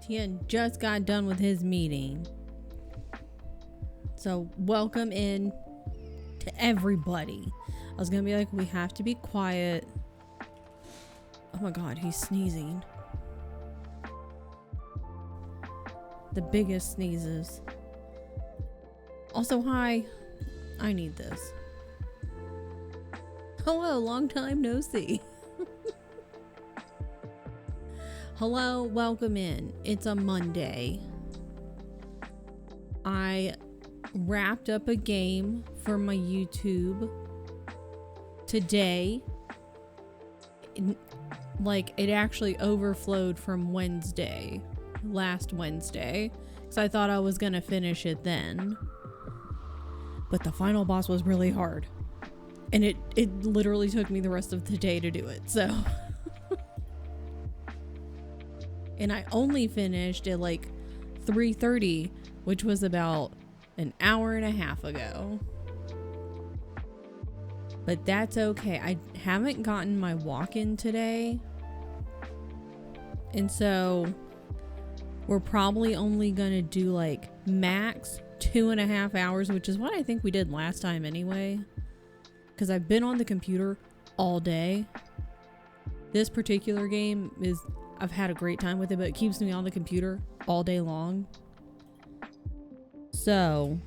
Tian just got done with his meeting. So welcome in to everybody. I was gonna be like, we have to be quiet. Oh my god, he's sneezing. The biggest sneezes. Also, hi. I need this. Hello, long time no see. Hello, welcome in. It's a Monday. I wrapped up a game for my YouTube today. It actually overflowed from last Wednesday, because I thought I was gonna finish it then. But the final boss was really hard. And it literally took me the rest of the day to do it, so. And I only finished at like 3:30, which was about an hour and a half ago. But that's okay. I haven't gotten my walk-in today. And so we're probably only gonna do like max 2.5 hours, which is what I think we did last time anyway. Because I've been on the computer all day. This particular game I've had a great time with it, but it keeps me on the computer all day long. So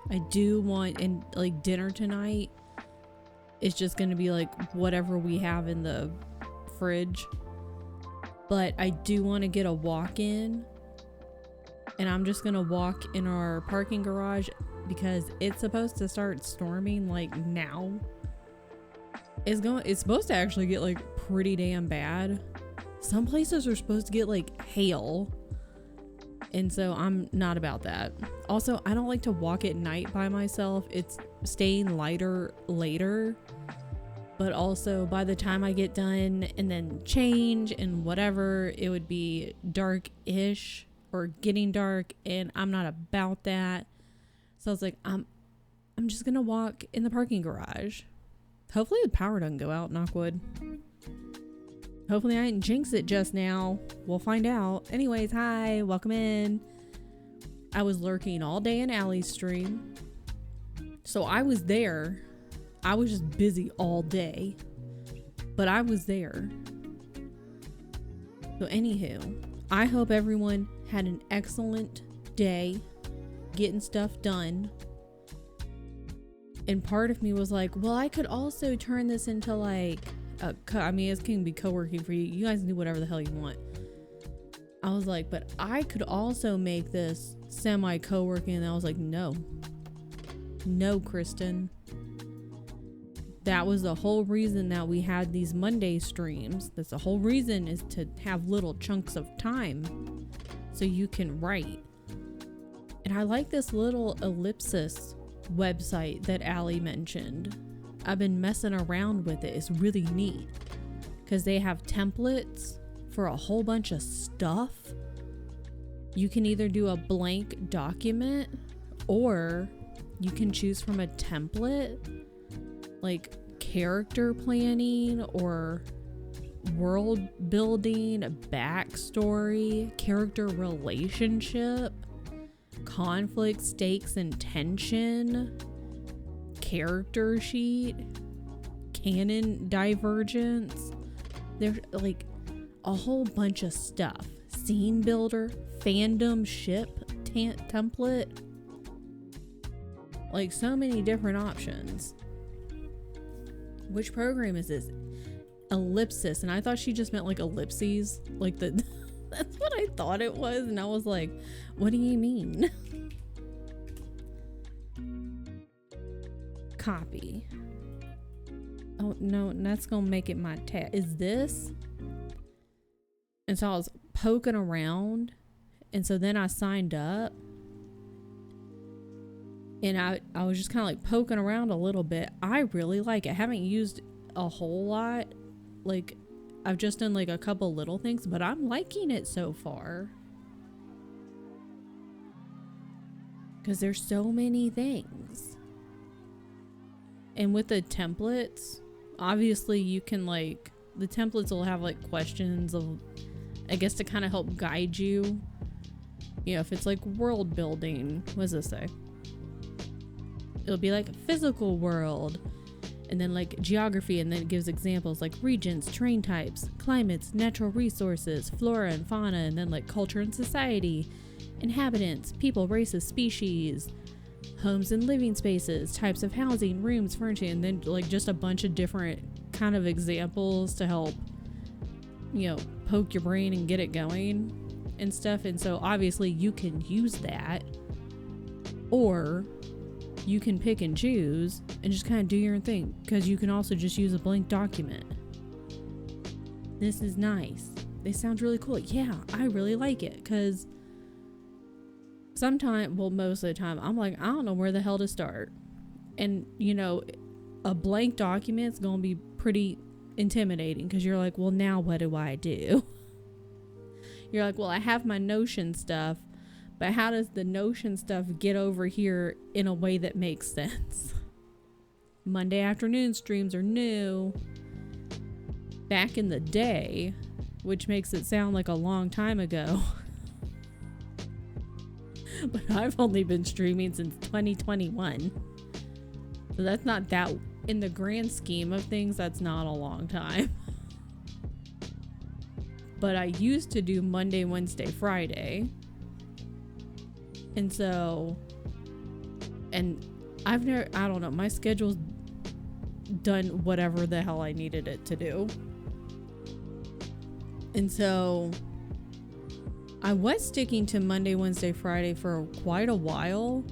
I do want, and like dinner tonight is just going to be like whatever we have in the fridge. But I do want to get a walk-in, and I'm just going to walk in our parking garage because it's supposed to start storming like now. It's supposed to actually get like pretty damn bad. Some places are supposed to get like hail, and so I'm not about that. Also, I don't like to walk at night by myself. It's staying lighter later, but also by the time I get done and then change and whatever, it would be dark-ish or getting dark, and I'm not about that. So I was like, I'm just gonna walk in the parking garage. Hopefully the power doesn't go out, knock wood. Hopefully I didn't jinx it just now. We'll find out. Anyways, hi, welcome in. I was lurking all day in Allie's stream. So I was there. I was just busy all day. But I was there. So anywho, I hope everyone had an excellent day getting stuff done. And part of me was like, well, I could also turn this into like it can be co-working for you. You guys can do whatever the hell you want. I was like, but I could also make this semi co-working. And I was like, no, Kristen. That was the whole reason that we had these Monday streams. That's the whole reason, is to have little chunks of time so you can write. And I like this little ellipsis website that Allie mentioned. I've been messing around with it. It's really neat because they have templates for a whole bunch of stuff. You can either do a blank document, or you can choose from a template, like character planning or world building, backstory, character relationship, conflict, stakes, and tension, character sheet, canon divergence. There's like a whole bunch of stuff. Scene builder, fandom ship template, like so many different options. Which program is this? Ellipsis. And I thought she just meant like ellipses, like the that's what I thought it was, and I was like, what do you mean? Copy. Oh no, that's gonna make it my tab. Is this? And so I was poking around, and so then I signed up, and I was just kind of like poking around a little bit. I really like it. I haven't used a whole lot. Like, I've just done like a couple little things, but I'm liking it so far. Because there's so many things. And with the templates, obviously you can like, the templates will have like questions of I guess to kind of help guide you. You know, if it's like world building, what does this say? It'll be like physical world, and then like geography, and then it gives examples like regions, terrain types, climates, natural resources, flora and fauna, and then like culture and society, inhabitants, people, races, species, homes and living spaces, types of housing, rooms, furnishing, and then like just a bunch of different kind of examples to help, you know, poke your brain and get it going and stuff. And so obviously you can use that, or you can pick and choose and just kind of do your own thing, because you can also just use a blank document. This is nice. This sounds really cool. Yeah, I really like it, because sometimes, well, most of the time, I'm like, I don't know where the hell to start. And, you know, a blank document's gonna be pretty intimidating, because you're like, well, now what do I do? You're like, well, I have my Notion stuff, but how does the Notion stuff get over here in a way that makes sense? Monday afternoon streams are new. Back in the day, which makes it sound like a long time ago. But I've only been streaming since 2021. So that's not that, in the grand scheme of things, that's not a long time. But I used to do Monday, Wednesday, Friday. And so, and I don't know, my schedule's done whatever the hell I needed it to do. And so I was sticking to Monday, Wednesday, Friday for quite a while.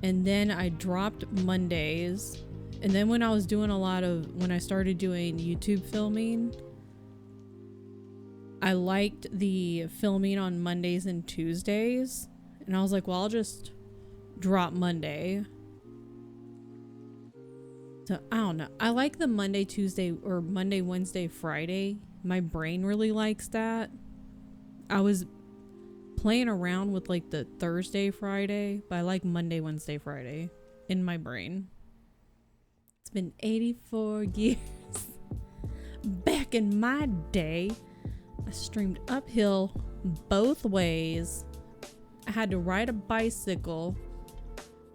And then I dropped Mondays. And then when I was doing when I started doing YouTube filming, I liked the filming on Mondays and Tuesdays. And I was like, well, I'll just drop Monday. So I don't know. I like the Monday, Tuesday, or Monday, Wednesday, Friday. My brain really likes that. I was playing around with like the Thursday, Friday, but I like Monday, Wednesday, Friday in my brain. It's been 84 years. Back in my day, I streamed uphill both ways. I had to ride a bicycle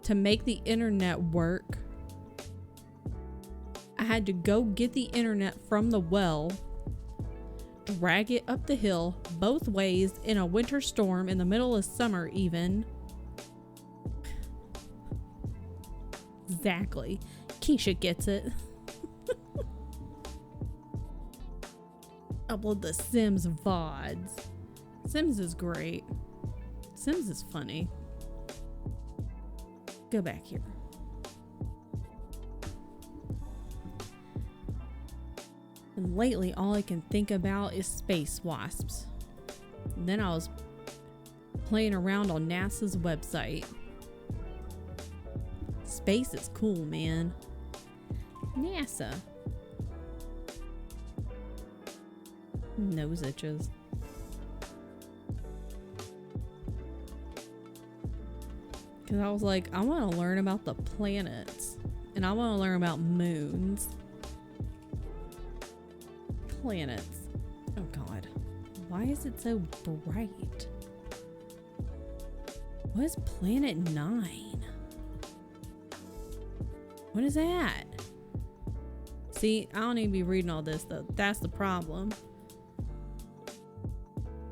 to make the internet work. I had to go get the internet from the well, drag it up the hill both ways in a winter storm in the middle of summer even. Exactly. Keisha gets it. Upload the Sims VODs. Sims is great. Sims is funny. Go back here. And lately, all I can think about is space wasps. And then I was playing around on NASA's website. Space is cool, man. NASA. Nose itches. Because I was like, I want to learn about the planets. And I want to learn about moons. Planets. Oh god. Why is it so bright? What is planet 9? What is that? See, I don't need to be reading all this though. That's the problem.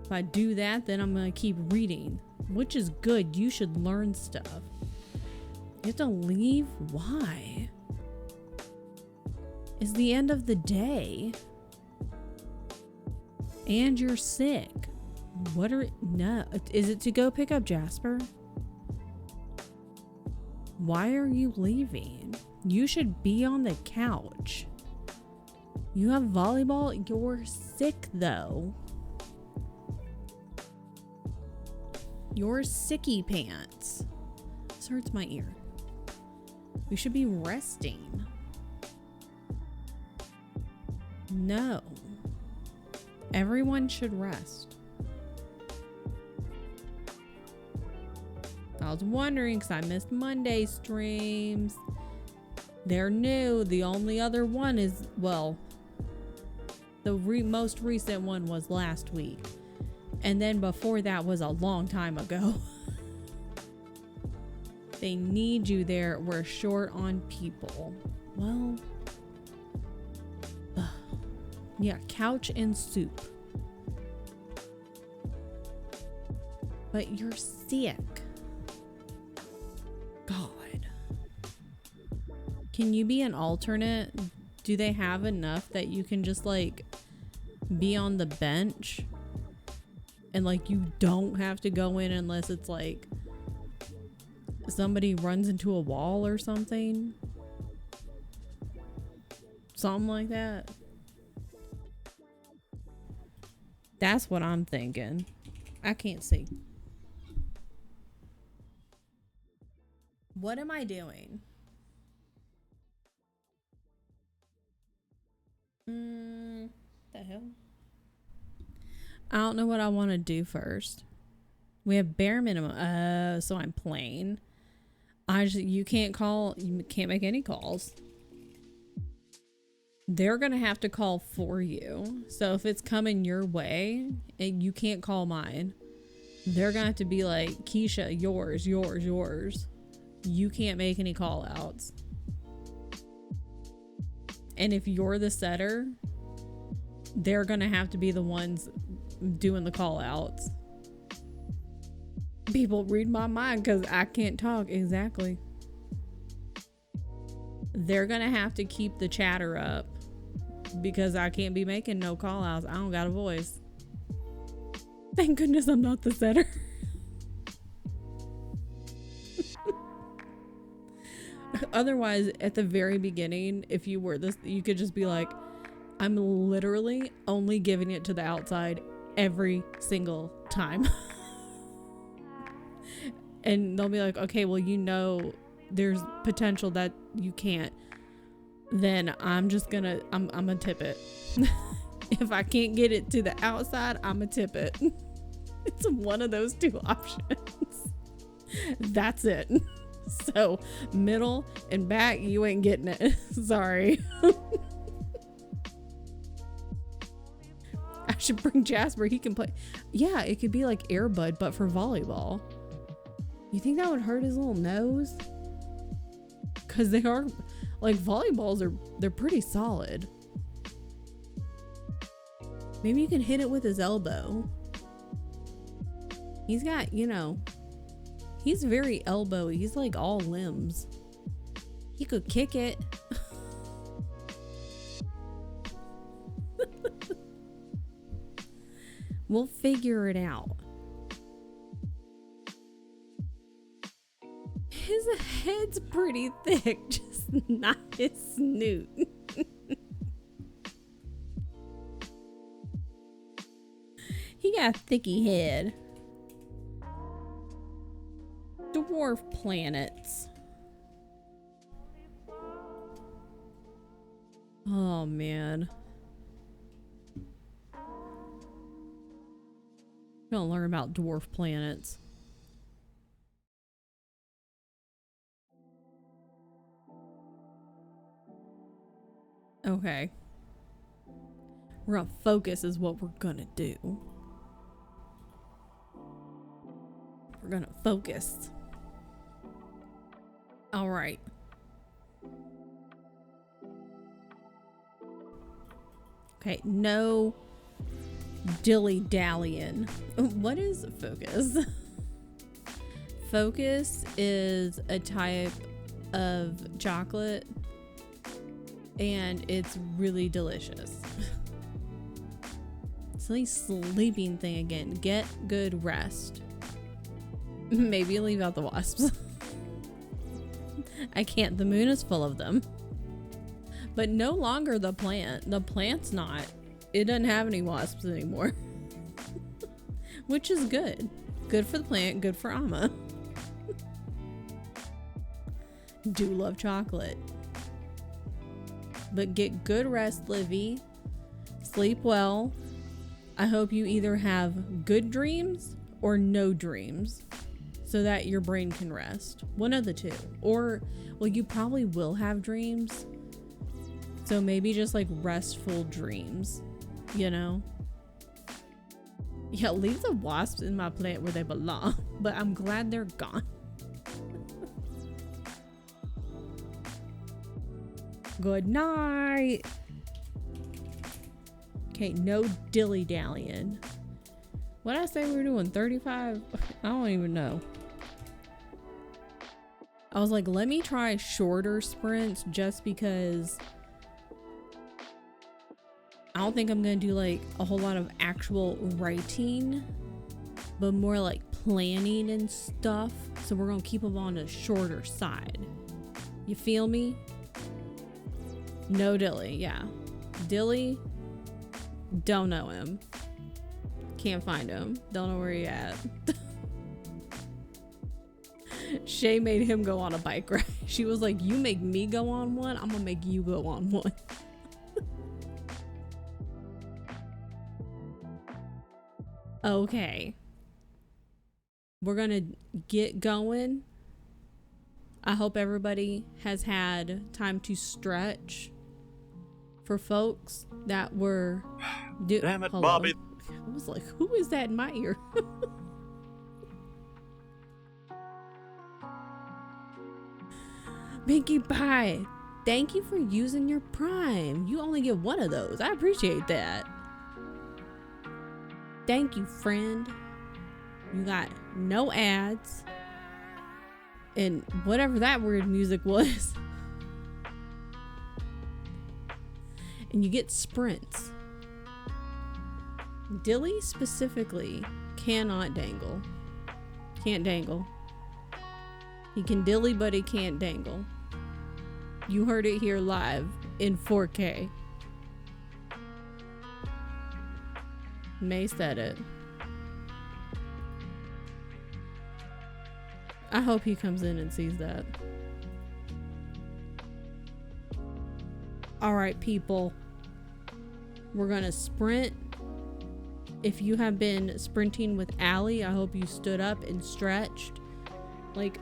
If I do that, then I'm gonna keep reading, which is good. You should learn stuff. You have to leave? Why? It's the end of the day. And you're sick. No. Is it to go pick up Jasper? Why are you leaving? You should be on the couch. You have volleyball? You're sick though. You're sicky pants. This hurts my ear. We should be resting. No. Everyone should rest. I was wondering because I missed Monday streams. They're new. The only other one is, well, The most recent one was last week. And then before that was a long time ago. They need you there. We're short on people. Well, yeah, couch and soup. But you're sick. God. Can you be an alternate? Do they have enough that you can just like be on the bench and like you don't have to go in unless it's like somebody runs into a wall or something? Something like that. That's what I'm thinking. I can't see. What am I doing? The hell? I don't know what I want to do first. We have bare minimum. So I'm playing. You can't make any calls. They're gonna have to call for you. So if it's coming your way and you can't call mine, they're gonna have to be like, Keisha, yours. You can't make any call outs. And if you're the setter, they're gonna have to be the ones doing the call outs. People read my mind because I can't talk. Exactly. They're gonna have to keep the chatter up because I can't be making no call outs. I don't got a voice. Thank goodness I'm not the setter. Otherwise, at the very beginning, if you were this, you could just be like, I'm literally only giving it to the outside every single time. And they'll be like, okay, well, you know, there's potential that you can't. Then I'm just gonna, I'm gonna tip it. If I can't get it to the outside, I'm gonna tip it. It's one of those two options. That's it. So middle and back, you ain't getting it. Sorry. I should bring Jasper. He can play. Yeah, it could be like Air Bud, but for volleyball. You think that would hurt his little nose? Because they are, like, volleyballs they're pretty solid. Maybe you can hit it with his elbow. He's got, you know, he's very elbowy. He's like all limbs. He could kick it. We'll figure it out. His head's pretty thick, just not his snoot. He got a thicky head. Dwarf planets. Oh man. Gonna learn about dwarf planets. Okay. We're gonna focus is what we're gonna do. We're gonna focus. All right. Okay, no dilly-dallying. What is focus? Focus is a type of chocolate and it's really delicious. Silly sleeping thing again. Get good rest. Maybe leave out the wasps. I can't. The moon is full of them. But no longer the plant. The plant's not. It doesn't have any wasps anymore. Which is good. Good for the plant. Good for Amma. Do love chocolate. But get good rest, Livy. Sleep well. I hope you either have good dreams or no dreams so that your brain can rest. One of the two. Or, well, you probably will have dreams. So maybe just like restful dreams. you know? Yeah, leave the wasps in my plant where they belong, but I'm glad they're gone. Good night. Okay, no dilly-dallying. What did I say we were doing? 35? I don't even know. I was like, let me try shorter sprints just because I don't think I'm gonna do like a whole lot of actual writing, but more like planning and stuff. So we're gonna keep them on the shorter side. You feel me? No Dilly, yeah. Dilly, don't know him. Can't find him. Don't know where he at. Shay made him go on a bike ride. She was like, you make me go on one, I'm gonna make you go on one. Okay. We're gonna get going. I hope everybody has had time to stretch. For folks that were Damn it, Bobby. I was like, who is that in my ear? Pinkie Pie, thank you for using your Prime. You only get one of those. I appreciate that. Thank you, friend. You got no ads. And whatever that weird music was. And you get sprints. Dilly specifically cannot dangle. Can't dangle. He can dilly, but he can't dangle. You heard it here live in 4K. May said it. I hope he comes in and sees that. All right, people. We're gonna sprint. If you have been sprinting with Allie, I hope you stood up and stretched. Like,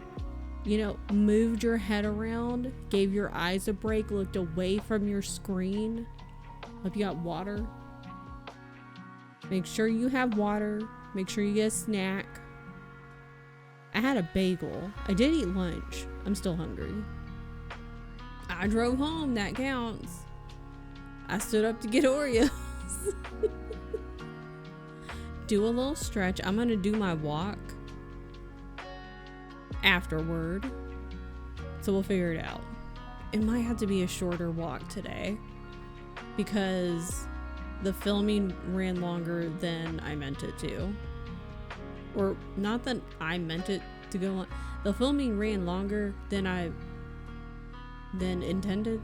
you know, moved your head around, gave your eyes a break, looked away from your screen. Hope you got water. Make sure you have water. Make sure you get a snack. I had a bagel. I did eat lunch. I'm still hungry. I drove home. That counts. I stood up to get Oreos. Do a little stretch. I'm gonna do my walk afterward. So we'll figure it out. It might have to be a shorter walk today because the filming ran longer than I meant it to. Or not that I meant it to go on. The filming ran longer than intended.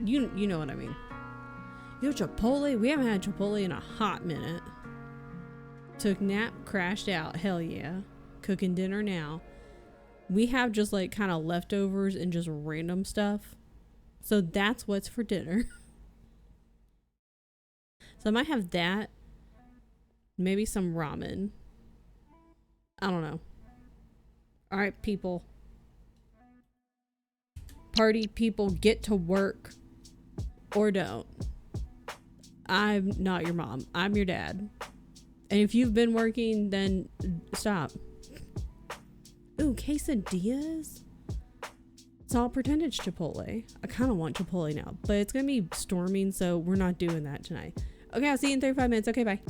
You know what I mean. Yo, Chipotle. We haven't had Chipotle in a hot minute. Took nap, crashed out. Hell yeah. Cooking dinner now. We have just like kind of leftovers and just random stuff. So that's what's for dinner. So I might have that. Maybe some ramen. I don't know. All right, people. Party people, get to work. Or don't. I'm not your mom. I'm your dad. And if you've been working, then stop. Ooh, quesadillas? So I'll pretend it's Chipotle. I kind of want Chipotle now, but it's going to be storming, so we're not doing that tonight. Okay, I'll see you in 35 minutes. Okay, bye.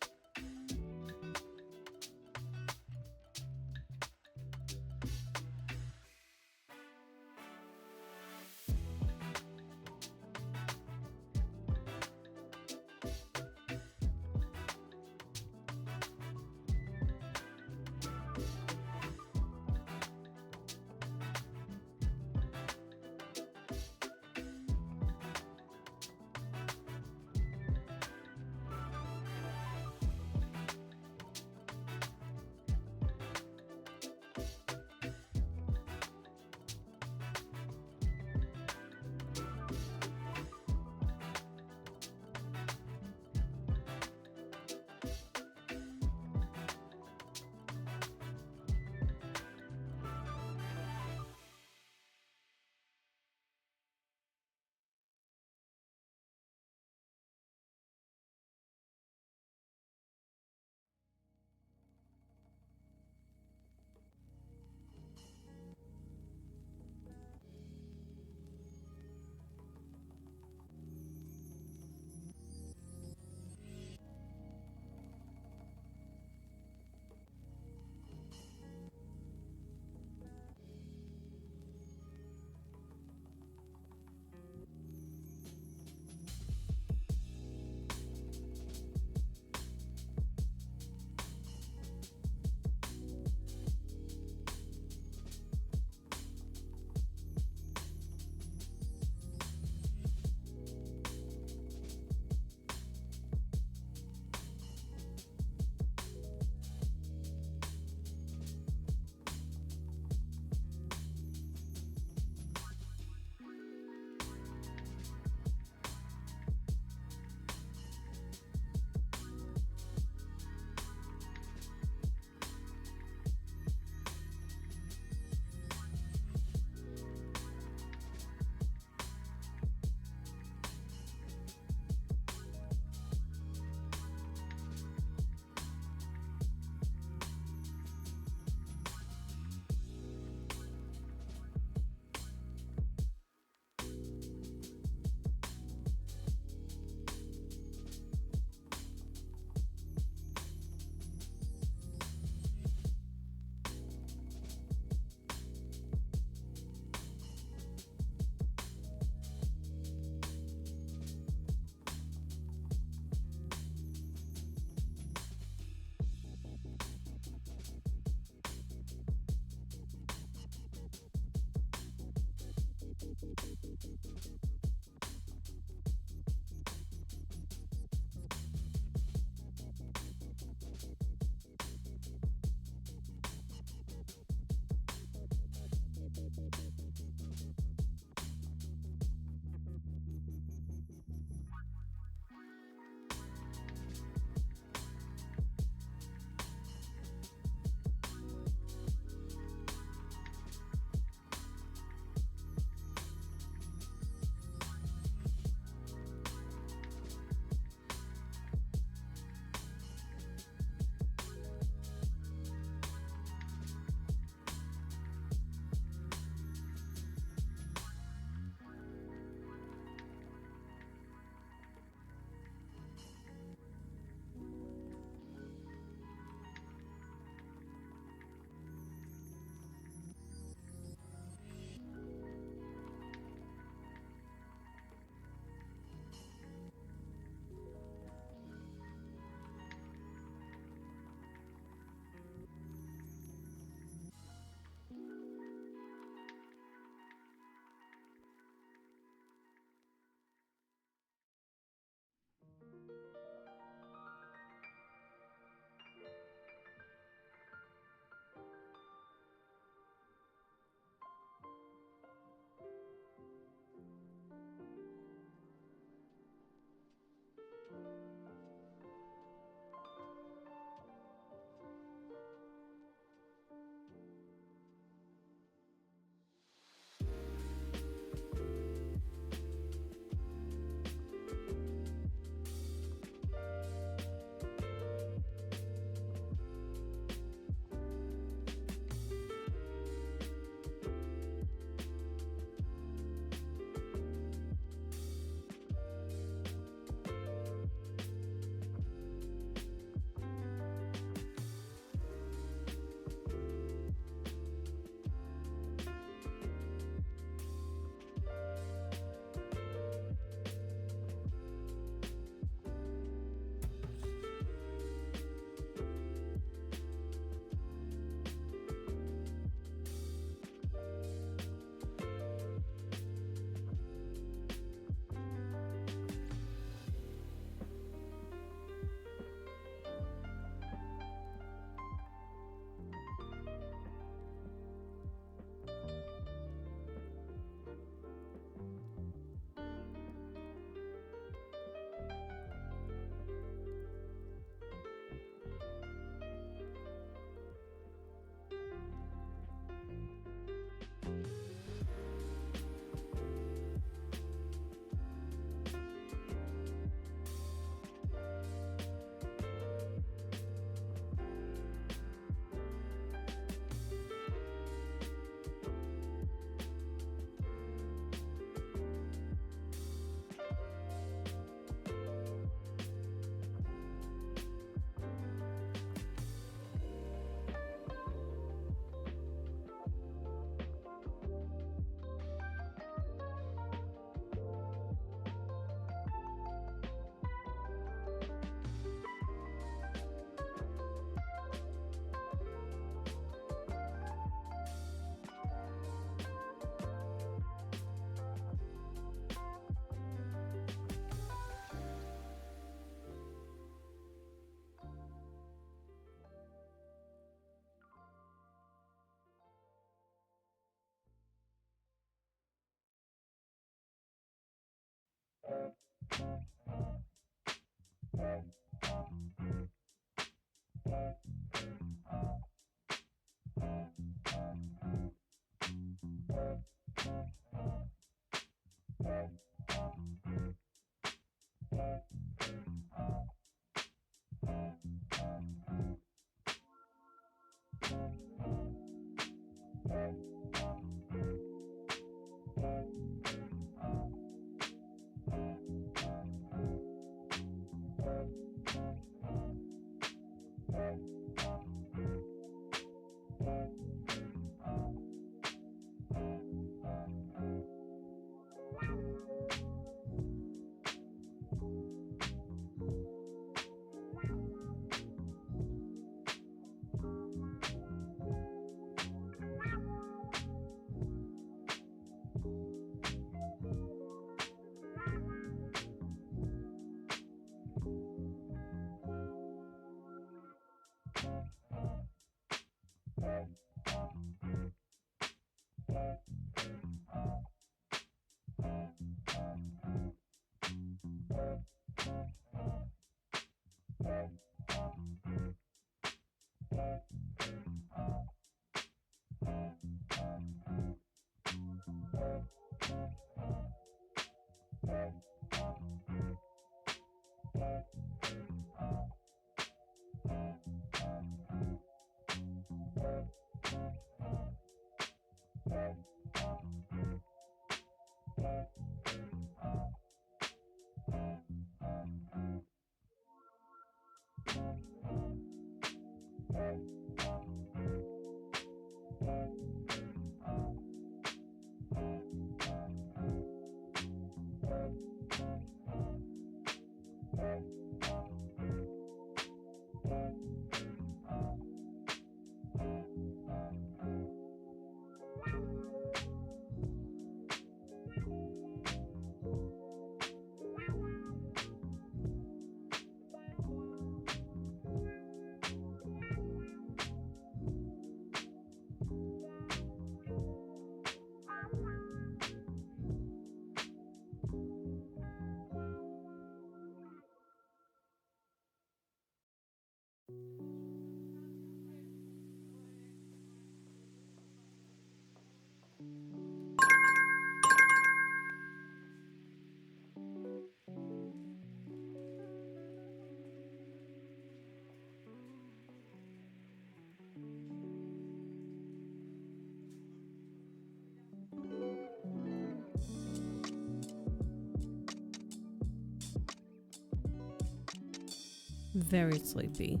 Very sleepy.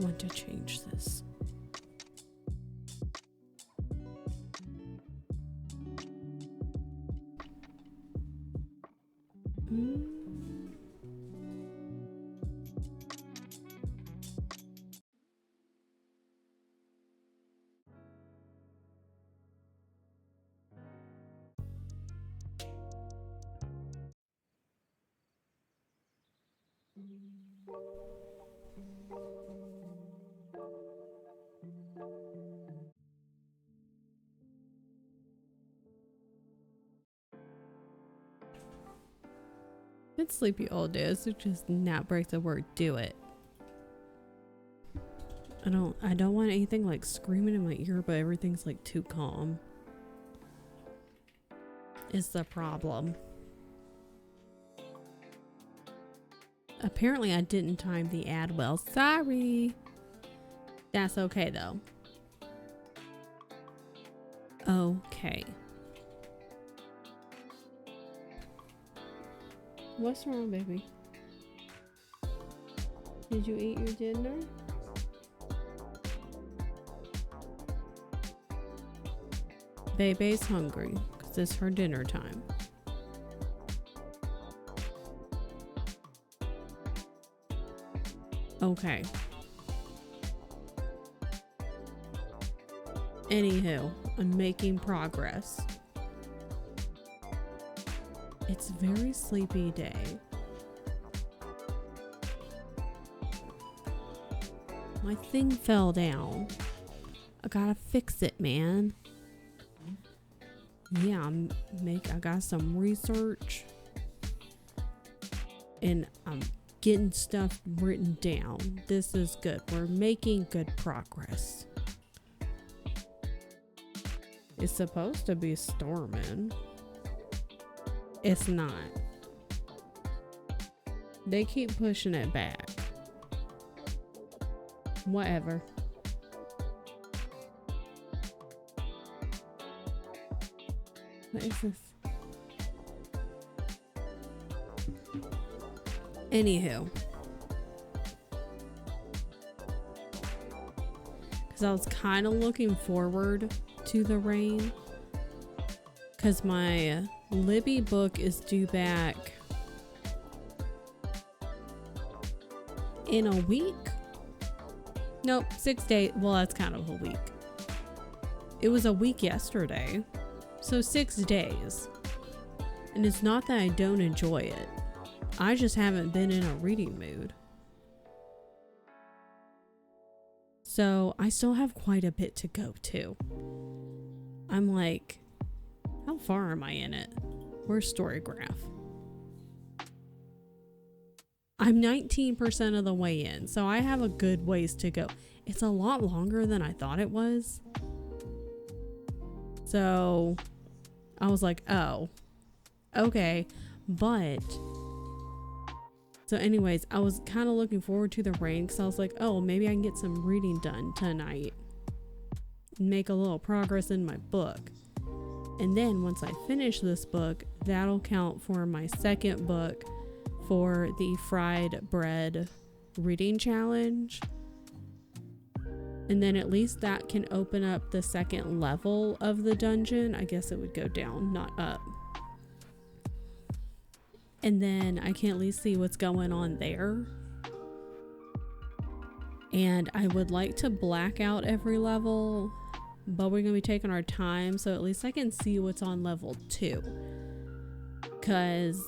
Want to change this. Been sleepy all day, so just not break the word do it. I don't want anything like screaming in my ear, but everything's like too calm. Is the problem. Apparently I didn't time the ad well. Sorry. That's okay though. Okay. What's wrong, baby? Did you eat your dinner? Bebe's hungry because it's her dinner time. Okay. Anywho, I'm making progress. It's a very sleepy day. My thing fell down. I gotta fix it, man. yeah, I got some research and I'm getting stuff written down. This is good. We're making good progress. It's supposed to be storming. It's not. They keep pushing it back. Whatever. What is this? Anywho. Because I was kind of looking forward to the rain. Because my Libby book is due back in a week. Nope, 6 days. Well, that's kind of a week. It was a week yesterday. So 6 days. And it's not that I don't enjoy it. I just haven't been in a reading mood. So I still have quite a bit to go too. I'm like, how far am I in it? Where's Storygraph? I'm 19% of the way in, so I have a good ways to go. It's a lot longer than I thought it was. So I was like, oh, okay. But so anyways, I was kind of looking forward to the rain because I was like, oh, maybe I can get some reading done tonight. Make a little progress in my book. And then once I finish this book, that'll count for my second book for the fried bread reading challenge. And then at least that can open up the second level of the dungeon. I guess it would go down, not up. And then I can at least see what's going on there. And I would like to black out every level, but we're going to be taking our time, so at least I can see what's on level 2. Because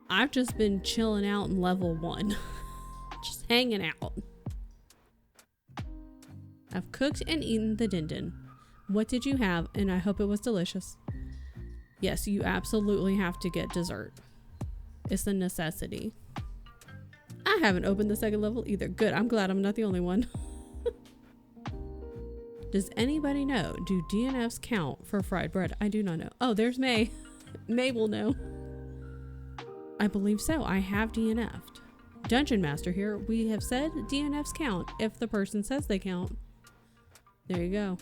I've just been chilling out in level 1. Just hanging out. I've cooked and eaten the din-din. What did you have? And I hope it was delicious. Yes, you absolutely have to get dessert. It's a necessity. I haven't opened the second level either. Good, I'm glad I'm not the only one. Does anybody know? Do DNFs count for fried bread? I do not know. Oh, there's May. May will know. I believe so. I have DNF'd. Dungeon Master here. We have said DNFs count if the person says they count. There you go.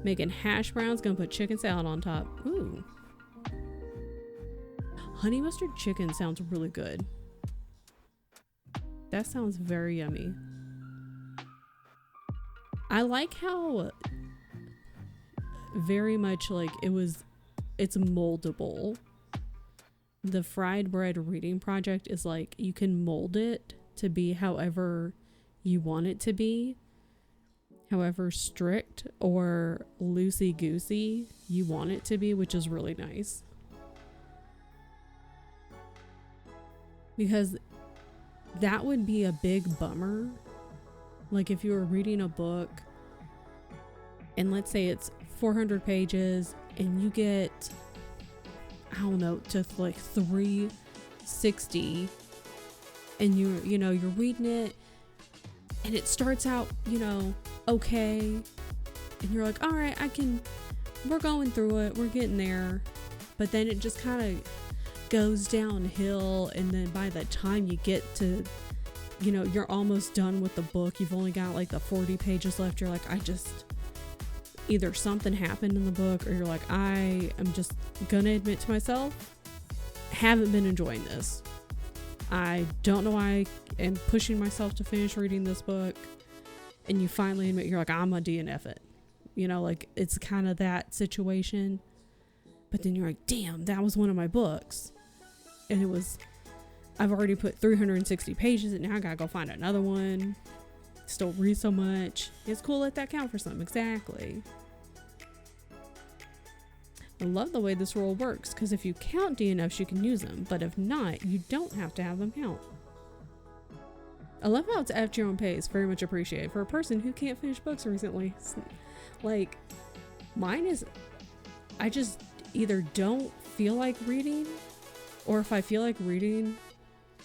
Making hash browns, gonna put chicken salad on top. Ooh. Honey mustard chicken sounds really good. That sounds very yummy. I like how very much like it's moldable. The fried bread reading project is like you can mold it to be however you want it to be. However strict or loosey-goosey you want it to be, which is really nice. Because that would be a big bummer. Like if you were reading a book and let's say it's 400 pages and you get, I don't know, to like 360 and you're reading it and it starts out, okay, and you're like, all right, we're going through it, we're getting there, but then it just kind of goes downhill, and then by the time you get to, you're almost done with the book, you've only got like the 40 pages left, you're like, either something happened in the book, or you're like, I am just gonna admit to myself, haven't been enjoying this. I don't know why I am pushing myself to finish reading this book. And you finally admit, you're like, I'm gonna DNF it. Like it's kind of that situation. But then you're like, damn, that was one of my books. And I've already put 360 pages and now I gotta go find another one. Still read so much. It's cool, let that count for something. Exactly. I love the way this rule works, because if you count DNFs, you can use them. But if not, you don't have to have them count. I love how it's at your own pace. Very much appreciated. For a person who can't finish books recently. Like, mine is I just either don't feel like reading, or if I feel like reading,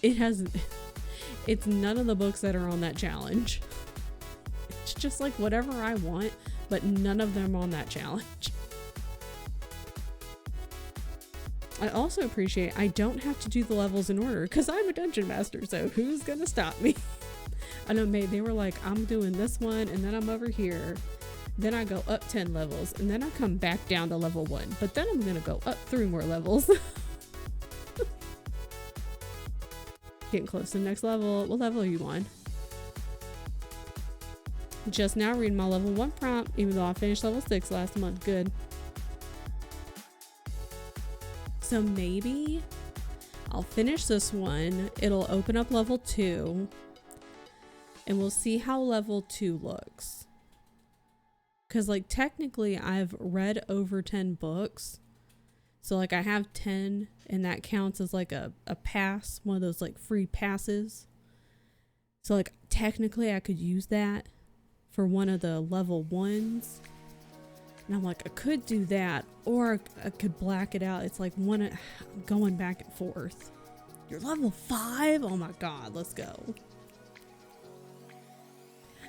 it's none of the books that are on that challenge. It's just like whatever I want, but none of them on that challenge. I also appreciate I don't have to do the levels in order because I'm a dungeon master, so who's gonna stop me? I know they were like, I'm doing this one and then I'm over here. Then I go up 10 levels and then I come back down to level 1. But then I'm gonna go up 3 more levels. Getting close to the next level. What level are you on? Just now reading my level 1 prompt, even though I finished level 6 last month. Good. So maybe I'll finish this one. It'll open up level 2. And we'll see how level 2 looks. Because like technically I've read over 10 books. So like I have 10 and that counts as like a pass. One of those like free passes. So like technically I could use that for one of the level 1s. And I'm like, I could do that, or I could black it out. It's like going back and forth. You're level 5? Oh my god, let's go.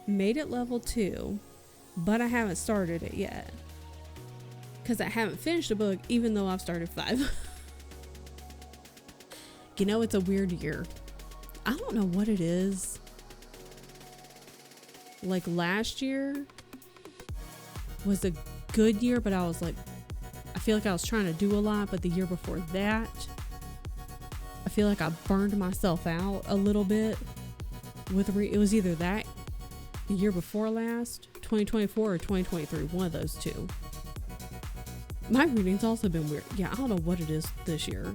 Made it level 2, but I haven't started it yet. Because I haven't finished a book, even though I've started 5. You know, it's a weird year. I don't know what it is. Like last year was a good year, but I was like, I feel like I was trying to do a lot, but the year before that, I feel like I burned myself out a little bit with it was either that the year before last, 2024 or 2023, one of those two. My reading's also been weird. Yeah, I don't know what it is this year.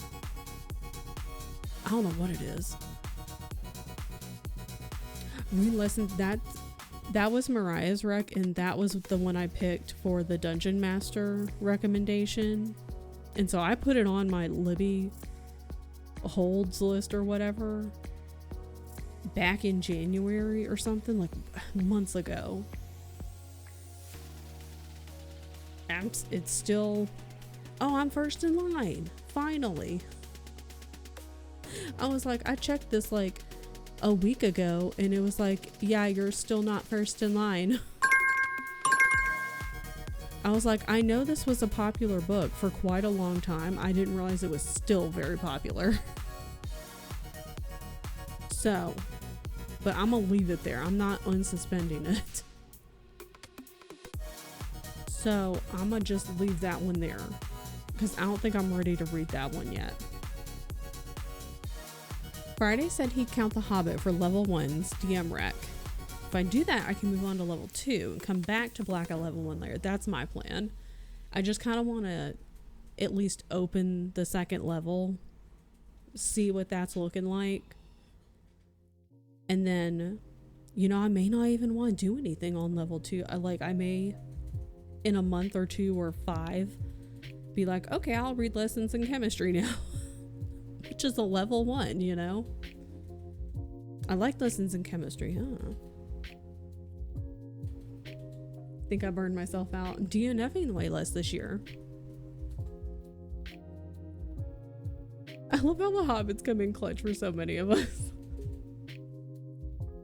I don't know what it is. Read lessons, that was Mariah's rec, and that was the one I picked for the Dungeon Master recommendation. And so I put it on my Libby holds list or whatever back in January or something, like months ago. And it's still, I'm first in line, finally. I was like, I checked this like a week ago and it was like, yeah, you're still not first in line. I was like, I know this was a popular book for quite a long time. I didn't realize it was still very popular. So, but I'm gonna leave it there. I'm not unsuspending it. So I'm gonna just leave that one there because I don't think I'm ready to read that one yet. Friday said he'd count The Hobbit for level 1's DM rec. If I do that, I can move on to level 2 and come back to Black at level 1 later. That's my plan. I just kind of want to at least open the second level, see what that's looking like. And then, you know, I may not even want to do anything on level 2. I may, in a month or 2 or 5, be like, okay, I'll read lessons in chemistry now. Which is a level 1, you know? I like lessons in chemistry, huh? Think I burned myself out. I'm DNFing way less this year. I love how the Hobbits come in clutch for so many of us.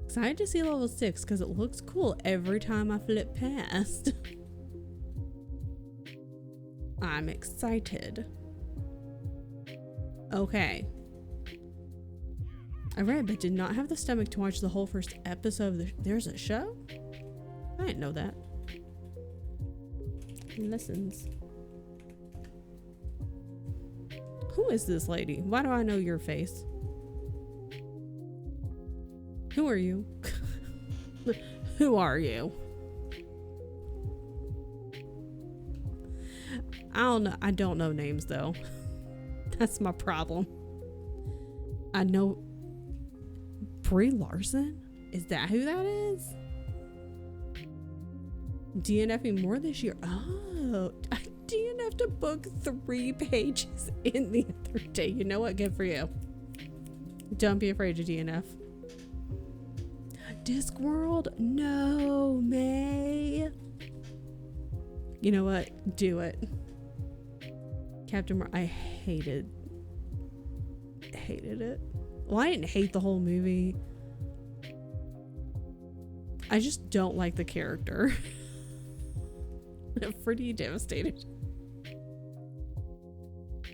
Excited to see level 6 because it looks cool every time I flip past. I'm excited. Okay. I read but did not have the stomach to watch the whole first episode of There's a show? I didn't know that. Lessons. Who is this lady? Why do I know your face? Who are you? Who are you? I don't know. I don't know names though. That's my problem. I know Brie Larson? Is that who that is? DNFing more this year. Oh, I DNF'd a book 3 pages in the other day. You know what? Good for you. Don't be afraid to DNF. Discworld? No, May. You know what? Do it. I hated it. Well, I didn't hate the whole movie. I just don't like the character. I'm pretty devastated.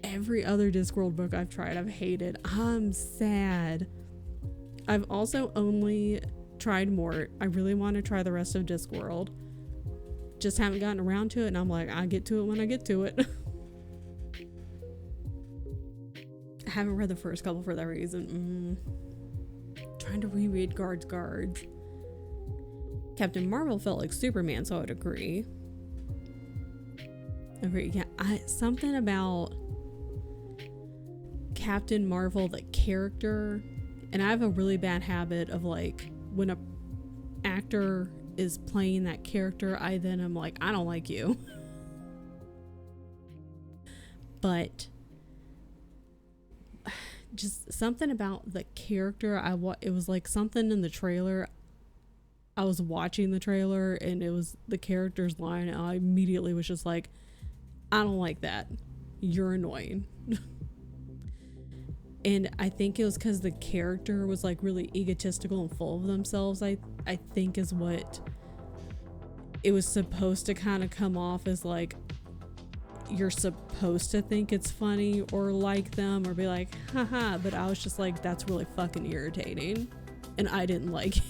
Every other Discworld book I've tried, I've hated. I'm sad. I've also only tried Mort. I really want to try the rest of Discworld. Just haven't gotten around to it, and I'm like, I'll get to it when I get to it. I haven't read the first couple for that reason. Trying to reread Guards. Captain Marvel felt like Superman, so I would agree. Yeah, something about Captain Marvel, the character, and I have a really bad habit of like when a actor is playing that character, I'm like, I don't like you. But just something about the character, it was like something in the trailer. I was watching the trailer and it was the character's line, and I immediately was just like, I don't like that. You're annoying. And I think it was because the character was like really egotistical and full of themselves. I think is what it was supposed to kind of come off as. Like, you're supposed to think it's funny or like them or be like, haha, but I was just like, that's really fucking irritating, and I didn't like it.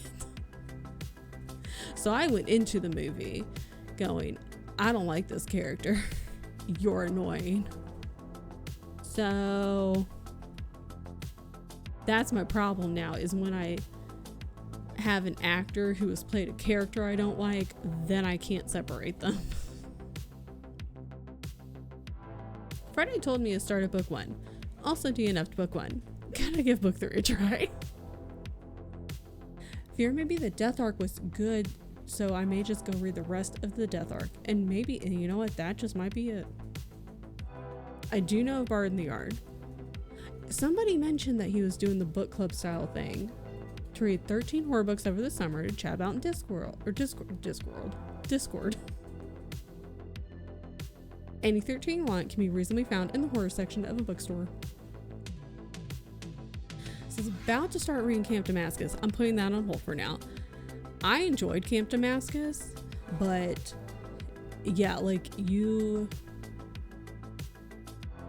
So I went into the movie going, I don't like this character. You're annoying. So that's my problem now, is when I have an actor who has played a character I don't like, then I can't separate them. Friday told me to start at book 1. Also DNF'd to book 1. Gotta give book 3 a try. Fear maybe the death arc was good, so I may just go read the rest of the death arc. And you know what, that just might be it. I do know Bard in the Yard. Somebody mentioned that he was doing the book club style thing to read 13 horror books over the summer to chat about in Discord. Any 13 you want can be reasonably found in the horror section of a bookstore. So it's about to start reading Camp Damascus. I'm putting that on hold for now. I enjoyed Camp Damascus, but yeah, like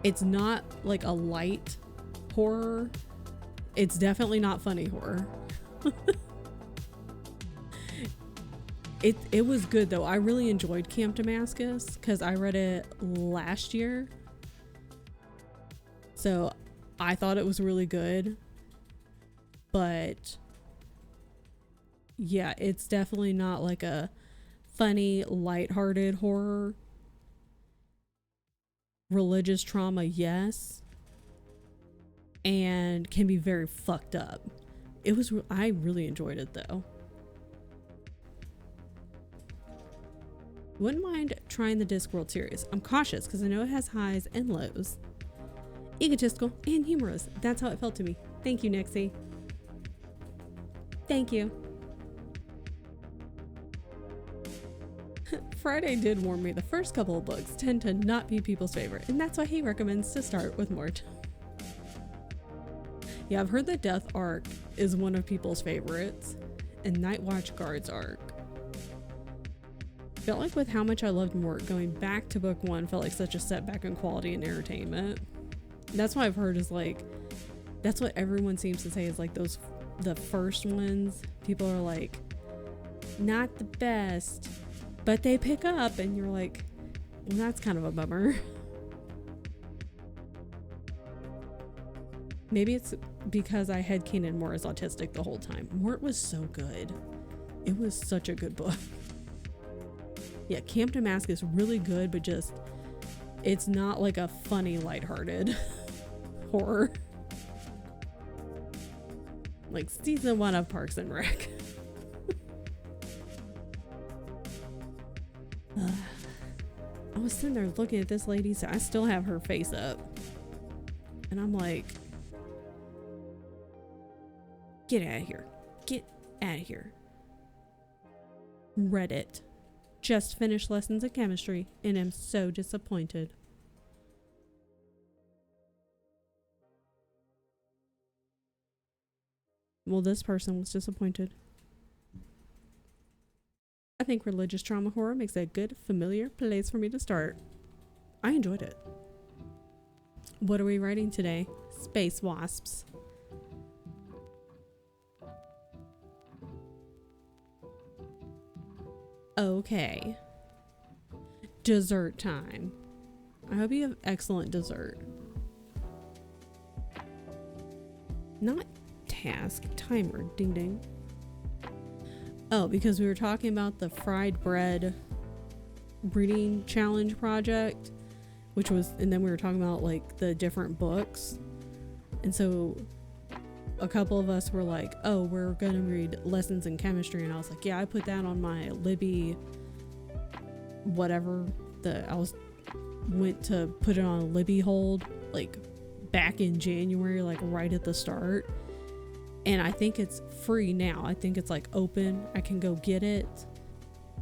it's not like a light horror. It's definitely not funny horror. It was good though. I really enjoyed Camp Damascus because I read it last year. So I thought it was really good. But yeah, it's definitely not like a funny, lighthearted horror. Religious trauma, yes. And can be very fucked up. I really enjoyed it though. Wouldn't mind trying the Discworld series. I'm cautious because I know it has highs and lows. Egotistical and humorous. That's how it felt to me. Thank you, Nixie. Thank you. Friday did warn me the first couple of books tend to not be people's favorite, and that's why he recommends to start with Mort. Yeah, I've heard the Death arc is one of people's favorites, and Night Watch Guards arc. Felt like with how much I loved Mort, going back to book 1 felt like such a setback in quality and entertainment. That's what I've heard is like, that's what everyone seems to say is like the first ones, people are like, not the best, but they pick up and you're like, well, that's kind of a bummer. Maybe it's because I had Keenan Moore as autistic the whole time. Mort was so good. It was such a good book. Yeah, Camp Damascus really good, but just, it's not like a funny, lighthearted horror. Like season 1 of Parks and Rec. I was sitting there looking at this lady, so I still have her face up. And I'm like, get out of here. Get out of here. Read it. Just finished lessons in chemistry and am so disappointed. Well, this person was disappointed. I think religious trauma horror makes a good, familiar place for me to start. I enjoyed it. What are we writing today? Space wasps. Okay. Dessert time. I hope you have excellent dessert. Not task, timer, ding ding. Oh, because we were talking about the fried bread reading challenge project, which was, and then we were talking about like the different books. And so a couple of us were like, oh, we're gonna read Lessons in Chemistry. And I was like, yeah, I put that on my Libby, whatever, went to put it on a Libby hold, like back in January, like right at the start. And I think it's free now. I think it's like open. I can go get it.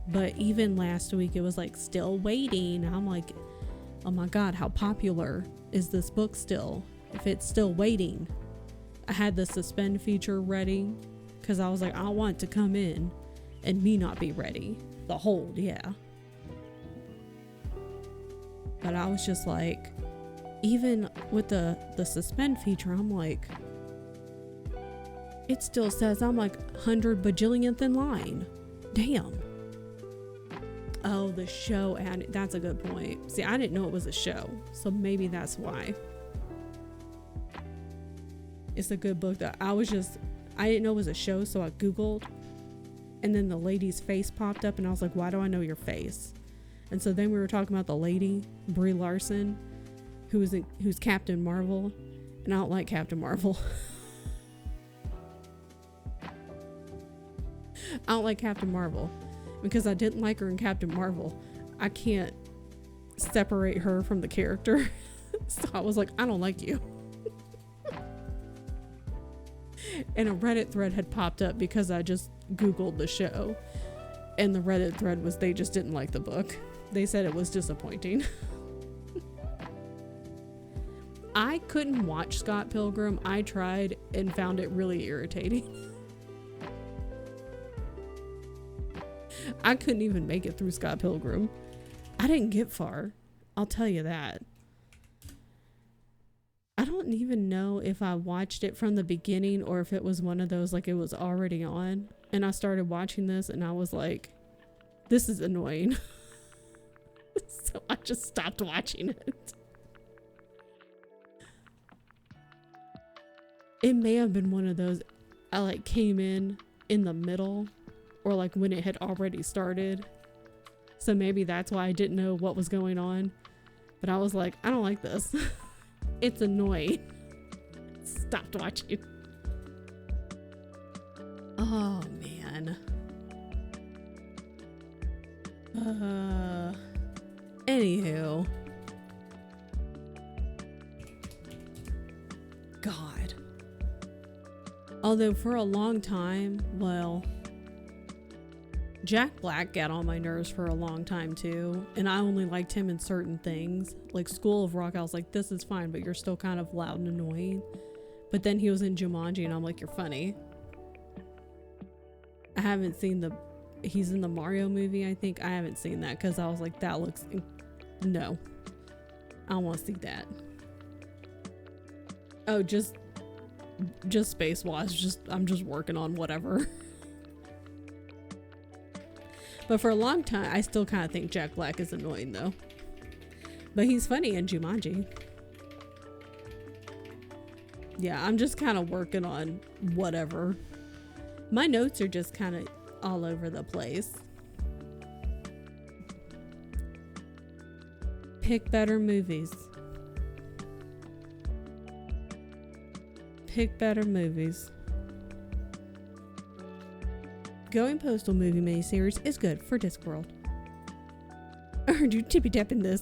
But even last week, it was like still waiting. I'm like, oh my God, how popular is this book still? If it's still waiting. I had the suspend feature ready because I was like, I want to come in and me not be ready. The hold, yeah. But I was just like, even with the suspend feature, I'm like, it still says I'm like 100 bajillionth in line. Damn. Oh, the show added. That's a good point. See, I didn't know it was a show, so maybe that's why. It's a good book that I didn't know it was a show, so I Googled, and then the lady's face popped up, and I was like, why do I know your face? And so then we were talking about the lady, Brie Larson, who's Captain Marvel, and I don't like Captain Marvel. I don't like Captain Marvel because I didn't like her in Captain Marvel. I can't separate her from the character. So I was like, I don't like you. And a Reddit thread had popped up because I just Googled the show. And the Reddit thread was they just didn't like the book. They said it was disappointing. I couldn't watch Scott Pilgrim. I tried and found it really irritating. I couldn't even make it through Scott Pilgrim. I didn't get far. I'll tell you that. I don't even know if I watched it from the beginning or if it was one of those like it was already on. And I started watching this and I was like, this is annoying. So I just stopped watching it. It may have been one of those I like came in the middle or like when it had already started. So maybe that's why I didn't know what was going on. But I was like, I don't like this. It's annoying. Stopped watching. Oh man. Anywho. God. Although for a long time, well, Jack Black got on my nerves for a long time too, and I only liked him in certain things. Like School of Rock, I was like, this is fine, but you're still kind of loud and annoying. But then he was in Jumanji, and I'm like, you're funny. I haven't seen he's in the Mario movie, I think. I haven't seen that because I was like, that looks, no. I don't want to see that. Oh, just Space Wasp. I'm just working on whatever. But for a long time, I still kind of think Jack Black is annoying, though. But he's funny in Jumanji. Yeah, I'm just kind of working on whatever. My notes are just kind of all over the place. Pick better movies. Pick better movies. Going Postal movie miniseries is good for Discworld. I heard you tippy tapping this.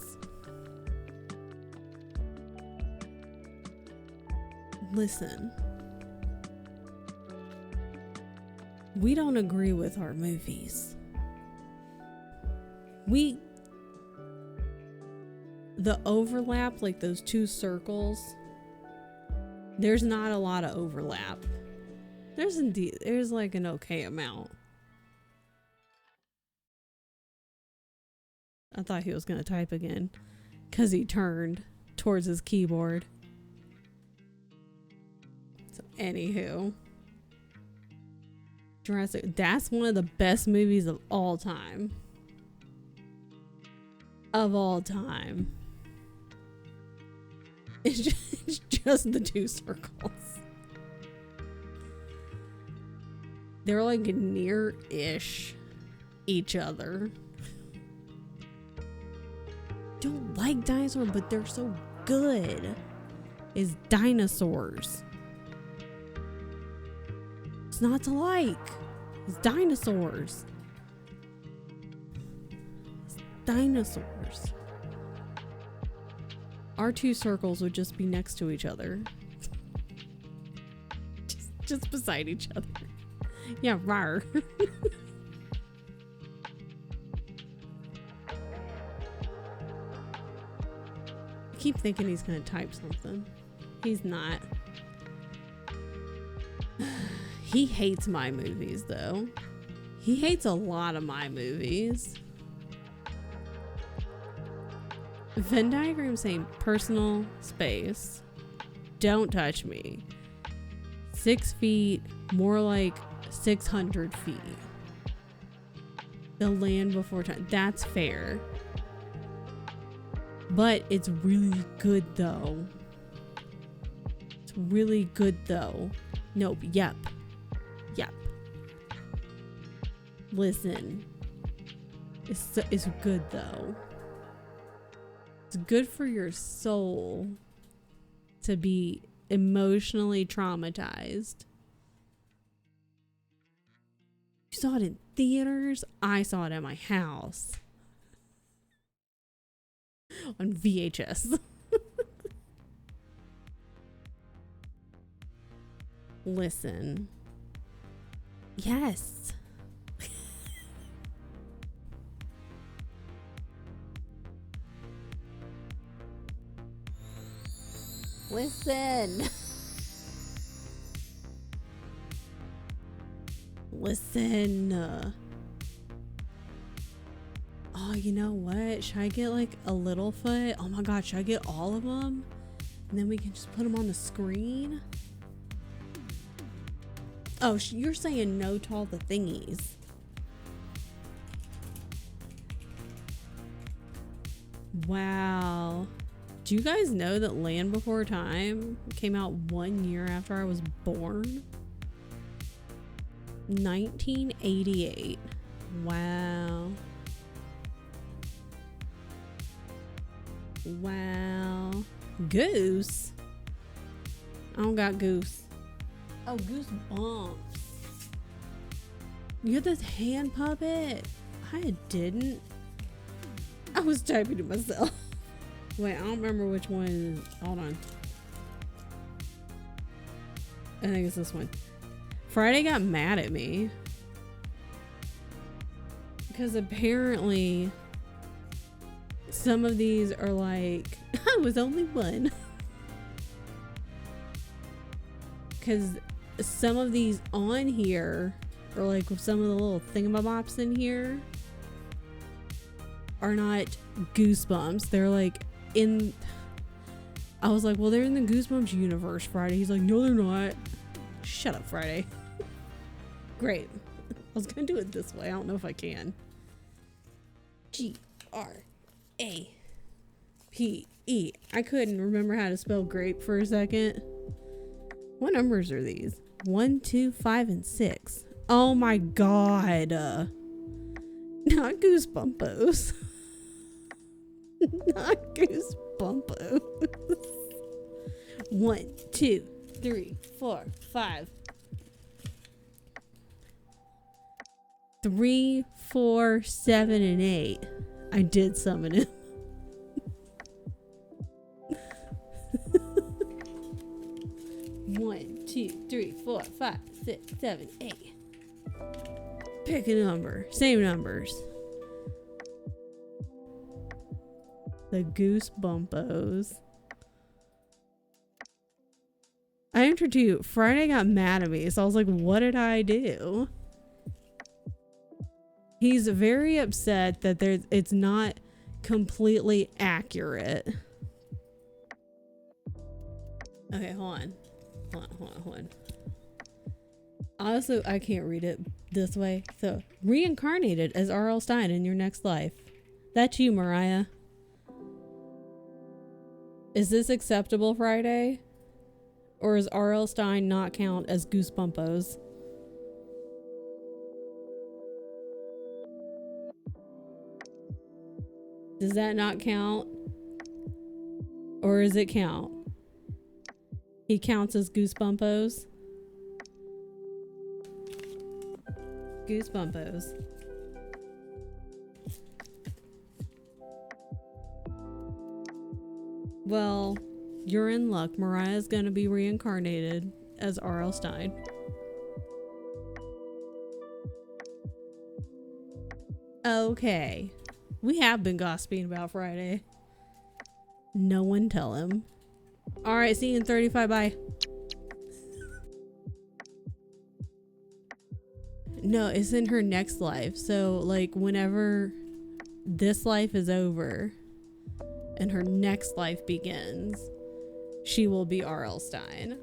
Listen. We don't agree with our movies. The overlap, like those two circles, there's not a lot of overlap. There's like an okay amount. I thought he was gonna type again because he turned towards his keyboard. So anywho, Jurassic, that's one of the best movies of all time. Of all time. It's just the two circles. They're like near-ish each other. Don't like dinosaurs, but they're so good. Is dinosaurs. It's not to like. It's dinosaurs. It's dinosaurs. Our two circles would just be next to each other. just beside each other. Yeah, rar. I keep thinking he's gonna type something. He's not. He hates my movies, though. He hates a lot of my movies. Venn diagram saying personal space. Don't touch me. 6 feet, more like 600 feet. The land before time. That's fair. But it's really good, though. It's really good, though. Nope. Yep. Yep. Listen. It's good, though. It's good for your soul to be emotionally traumatized. You saw it in theaters. I saw it at my house. On VHS. Listen. Yes. Listen. Listen. Oh, you know what? Should I get like a Littlefoot? Oh my god, should I get all of them? And then we can just put them on the screen? Oh, you're saying no to all the thingies. Wow. Do you guys know that Land Before Time came out 1 year after I was born? 1988. Wow. Wow. Goose? I don't got Goose. Oh, Goosebumps. You got this hand puppet? I didn't. I was typing to myself. Wait, I don't remember which one it is. Hold on. I think it's this one. Friday got mad at me. Because apparently some of these are like, I was only one. Because some of these on here are like some of the little thingamabops in here are not Goosebumps. They're like in. I was like, well, they're in the Goosebumps universe, Friday. He's like, no, they're not. Shut up, Friday. Great. I was gonna do it this way. I don't know if I can. G-R-A-P-E. I couldn't remember how to spell grape for a second. What numbers are these? 1, 2, 5, and 6. Oh my god. Not Goosebumpos. Not Goosebumpos. 1, 2, 3, 4, 5. 3, 4, 7, and 8. I did summon him. One, 2, 3, 4, 5, 6, 7, 8. Pick a number. Same numbers. The Goosebumpos. I entered you. Friday got mad at me, so I was like, what did I do? He's very upset that it's not completely accurate. Okay, hold on. Also, I can't read it this way. So, reincarnated as R.L. Stein in your next life. That's you, Mariah. Is this acceptable, Friday? Or does R.L. Stein not count as Goosebumpos? Does that not count? Or does it count? He counts as Goosebumpos? Goosebumpos. Well, you're in luck. Mariah's gonna be reincarnated as R.L. Stein. Okay. We have been gossiping about Friday. No one tell him. Alright, see you in 35, bye. No, it's in her next life. So, like, whenever this life is over and her next life begins, she will be R.L. Stein.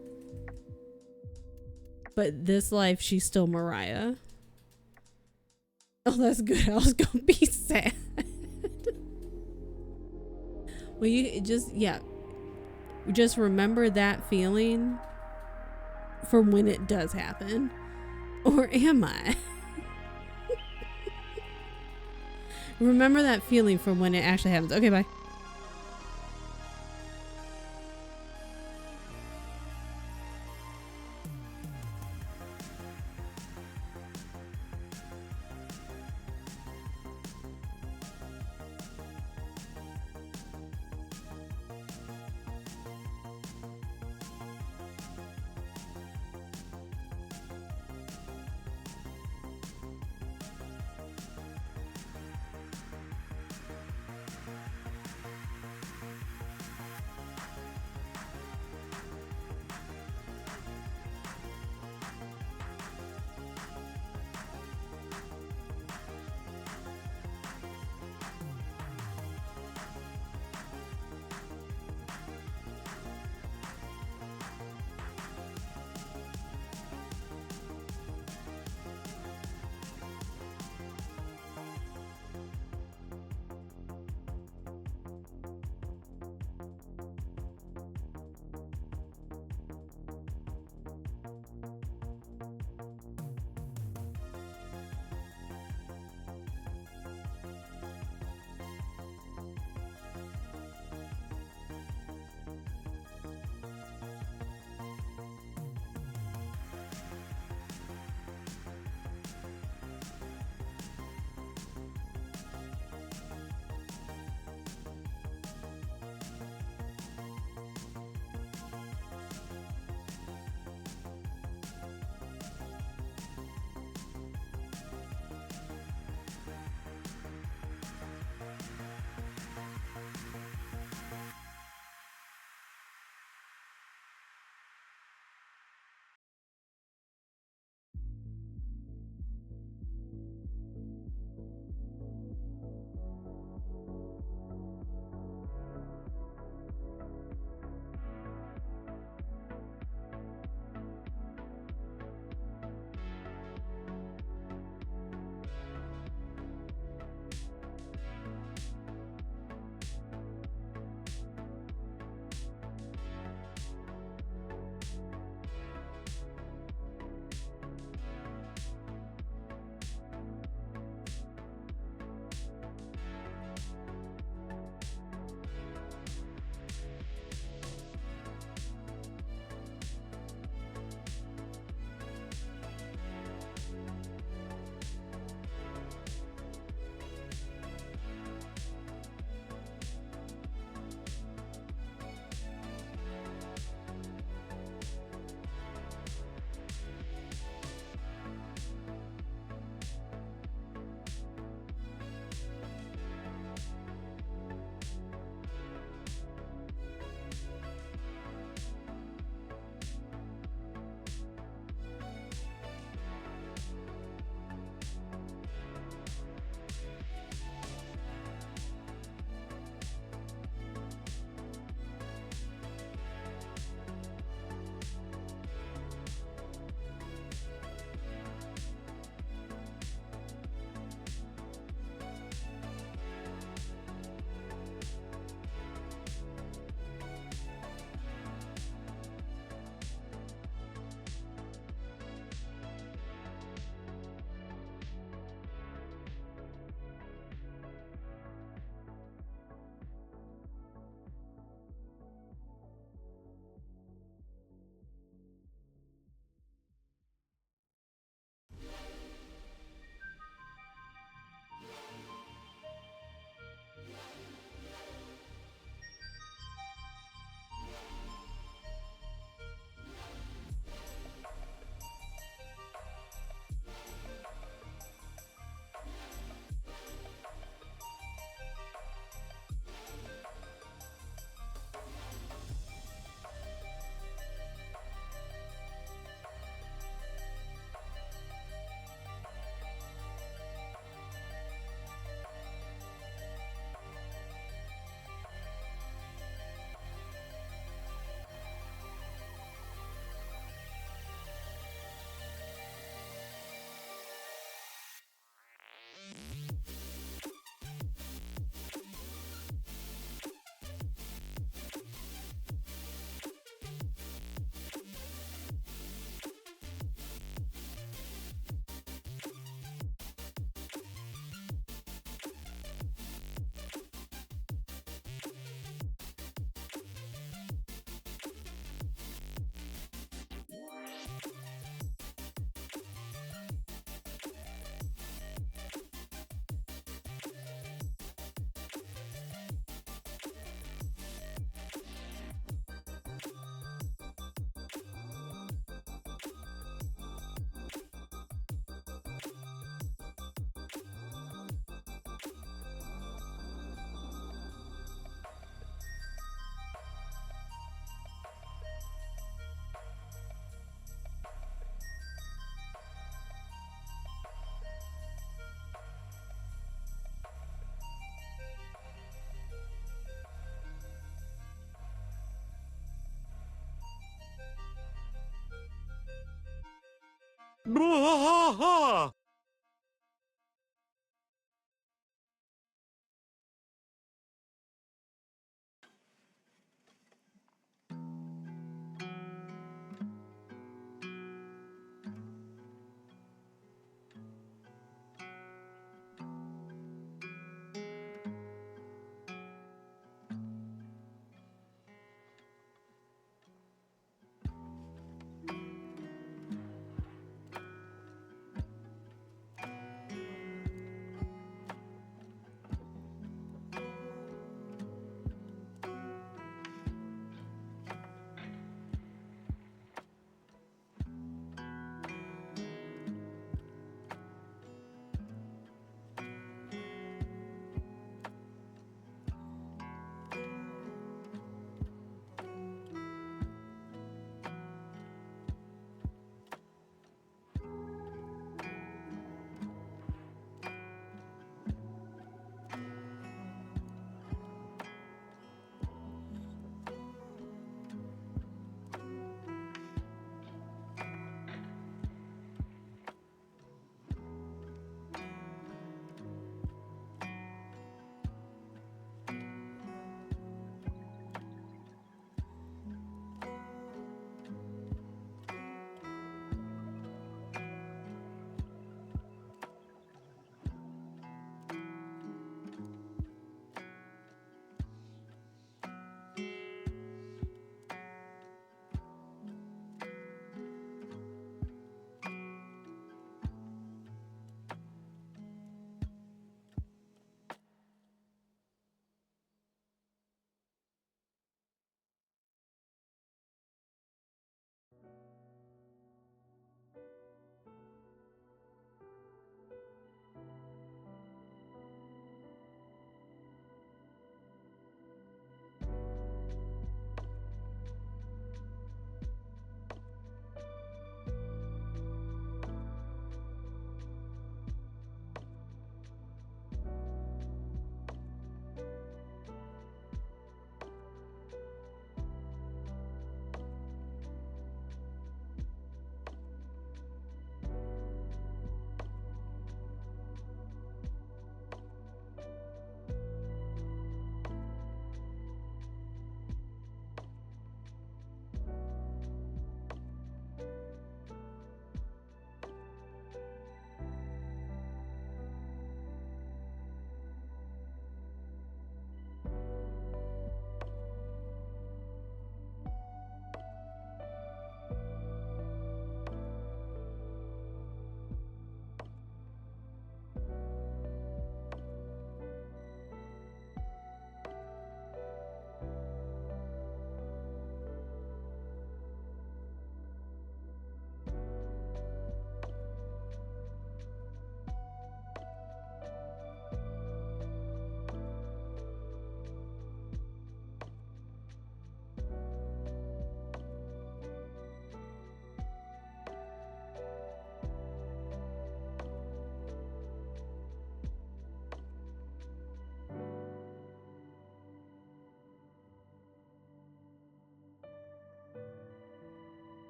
But this life, she's still Mariah. Oh, that's good. I was gonna be sad. Well, you just remember that feeling for when it does happen. Or am I? Remember that feeling from when it actually happens. Okay, bye.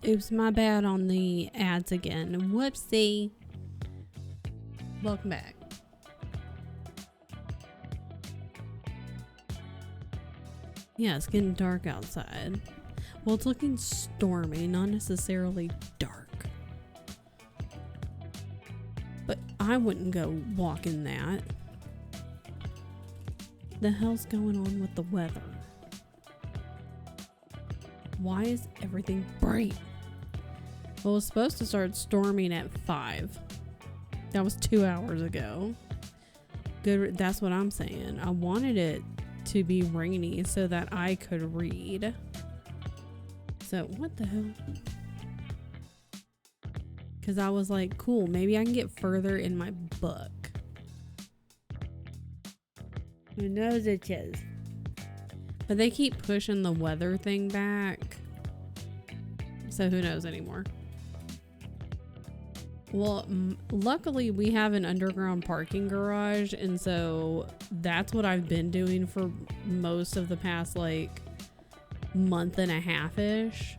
Oops, my bad on the ads again. Whoopsie. Welcome back. Yeah, it's getting dark outside. Well, it's looking stormy, not necessarily dark. But I wouldn't go walking that. The hell's going on with the weather? Why is everything bright? Well, it was supposed to start storming at 5. That was 2 hours ago. Good, that's what I'm saying. I wanted it to be rainy so that I could read. So, what the hell? Because I was like, cool, maybe I can get further in my book. Who knows it is? But they keep pushing the weather thing back. So who knows anymore? Well, luckily we have an underground parking garage, and so that's what I've been doing for most of the past like month and a half-ish,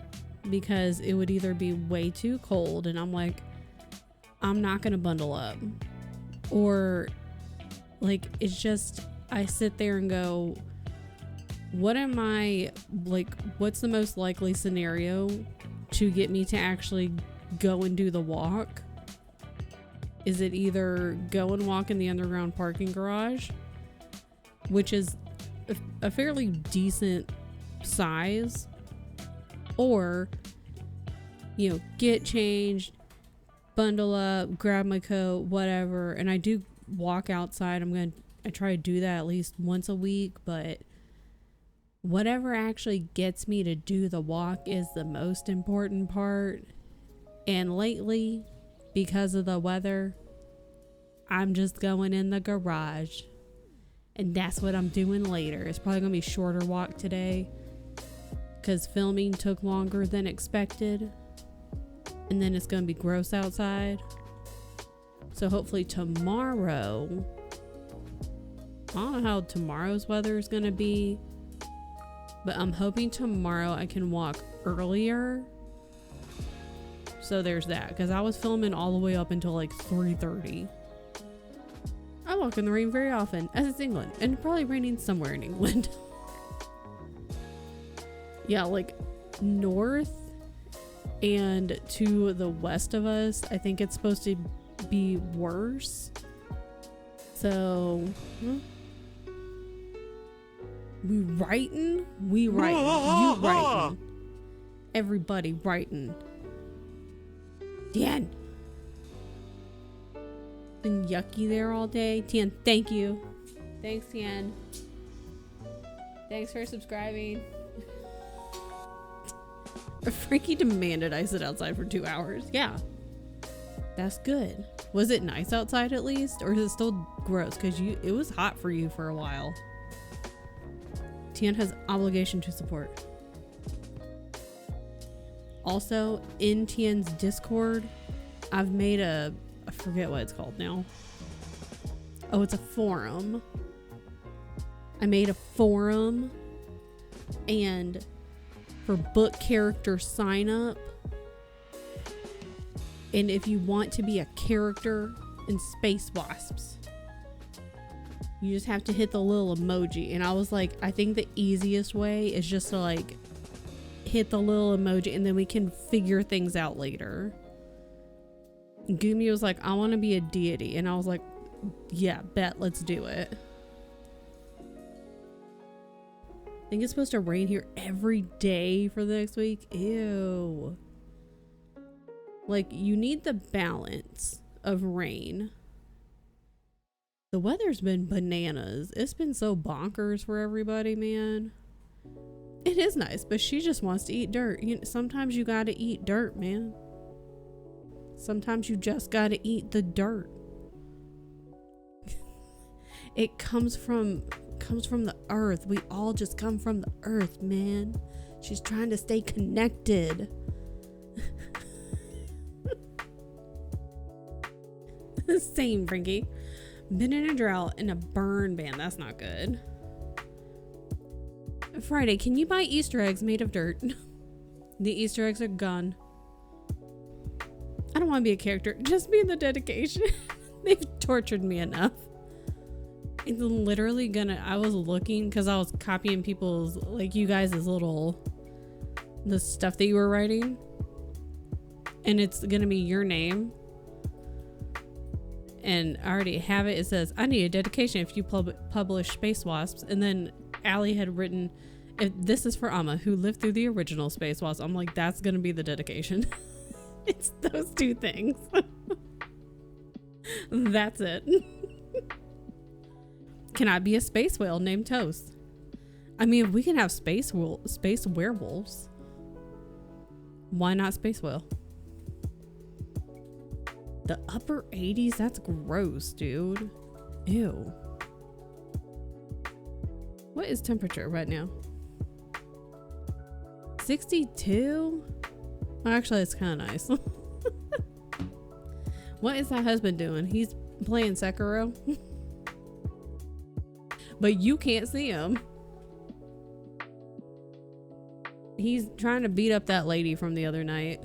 because it would either be way too cold and I'm like, I'm not gonna bundle up, or like it's just I sit there and go, what am I like, what's the most likely scenario to get me to actually go and do the walk? Is it either go and walk in the underground parking garage, which is a fairly decent size, or, you know, get changed, bundle up, grab my coat, whatever. And I do walk outside. I try to do that at least once a week, but whatever actually gets me to do the walk is the most important part. And lately, because of the weather, I'm just going in the garage, and that's what I'm doing later. It's probably gonna be a shorter walk today because filming took longer than expected, and then it's gonna be gross outside. So hopefully tomorrow, I don't know how tomorrow's weather is gonna be, but I'm hoping tomorrow I can walk earlier. So there's that, because I was filming all the way up until like 3:30. I walk in the rain very often, as it's England, and probably raining somewhere in England. Yeah, like north and to the west of us, I think it's supposed to be worse. So, we writing, you writing, everybody writing. Tian, been yucky there all day. Tian, thank you. Thanks, Tian. Thanks for subscribing. Frankie demanded I sit outside for 2 hours. Yeah, that's good. Was it nice outside at least, or is it still gross? Because it was hot for you for a while. Tian has obligation to support. Also, in Tian's Discord, I've made I forget what it's called now. Oh, it's a forum. I made a forum, and for book character sign up, and if you want to be a character in Space Wasps, you just have to hit the little emoji. And I was like, I think the easiest way is just to like hit the little emoji, and then we can figure things out later. Gumi was like, I want to be a deity, and I was like, yeah, bet, let's do it. I think it's supposed to rain here every day for the next week. Ew. Like, you need the balance of rain. The weather's been bananas. It's been so bonkers for everybody, man. It is nice, but she just wants to eat dirt. Sometimes you gotta eat dirt, man. Sometimes you just gotta eat the dirt. It comes from the earth. We all just come from the earth, man. She's trying to stay connected. Same, Frankie. Been in a drought and a burn ban. That's not good. Friday, can you buy Easter eggs made of dirt? The Easter eggs are gone. I don't want to be a character. Just be in the dedication. They've tortured me enough. It's literally gonna, I was looking because I was copying people's, like you guys' the stuff that you were writing. And it's gonna be your name. And I already have it. It says, I need a dedication if you publish Space Wasps. And then Allie had written, if this is for Amma, who lived through the original Space Wasps. I'm like, that's gonna be the dedication. It's those two things. That's it. Can I be a space whale named Toast? I mean, if we can have space werewolves, why not space whale? The upper 80s? That's gross, dude. Ew. What is temperature right now? 62? Oh, actually, it's kind of nice. What is that husband doing? He's playing Sekiro. But you can't see him. He's trying to beat up that lady from the other night.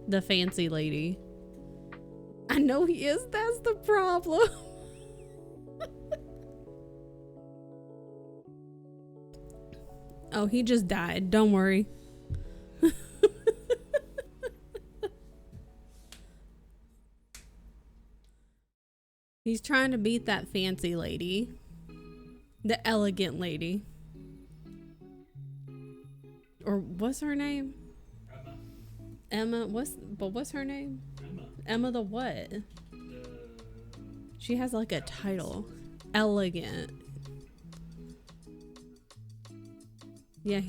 The fancy lady. I know he is. That's the problem. Oh, he just died. Don't worry. He's trying to beat that fancy lady. The elegant lady. Or what's her name? Emma. What's her name? Emma the what? She has like a title. Elegant. Yeah.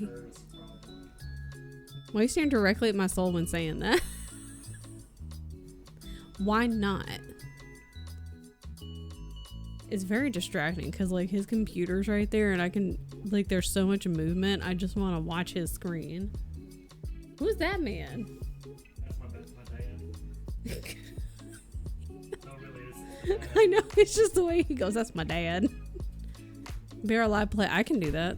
Why are you staring directly at my soul when saying that? Why not? It's very distracting because like his computer's right there and I can like there's so much movement. I just want to watch his screen. Who's that man? That's my dad. No, it really is. I know, it's just the way he goes. That's my dad. Bear Alive play. I can do that.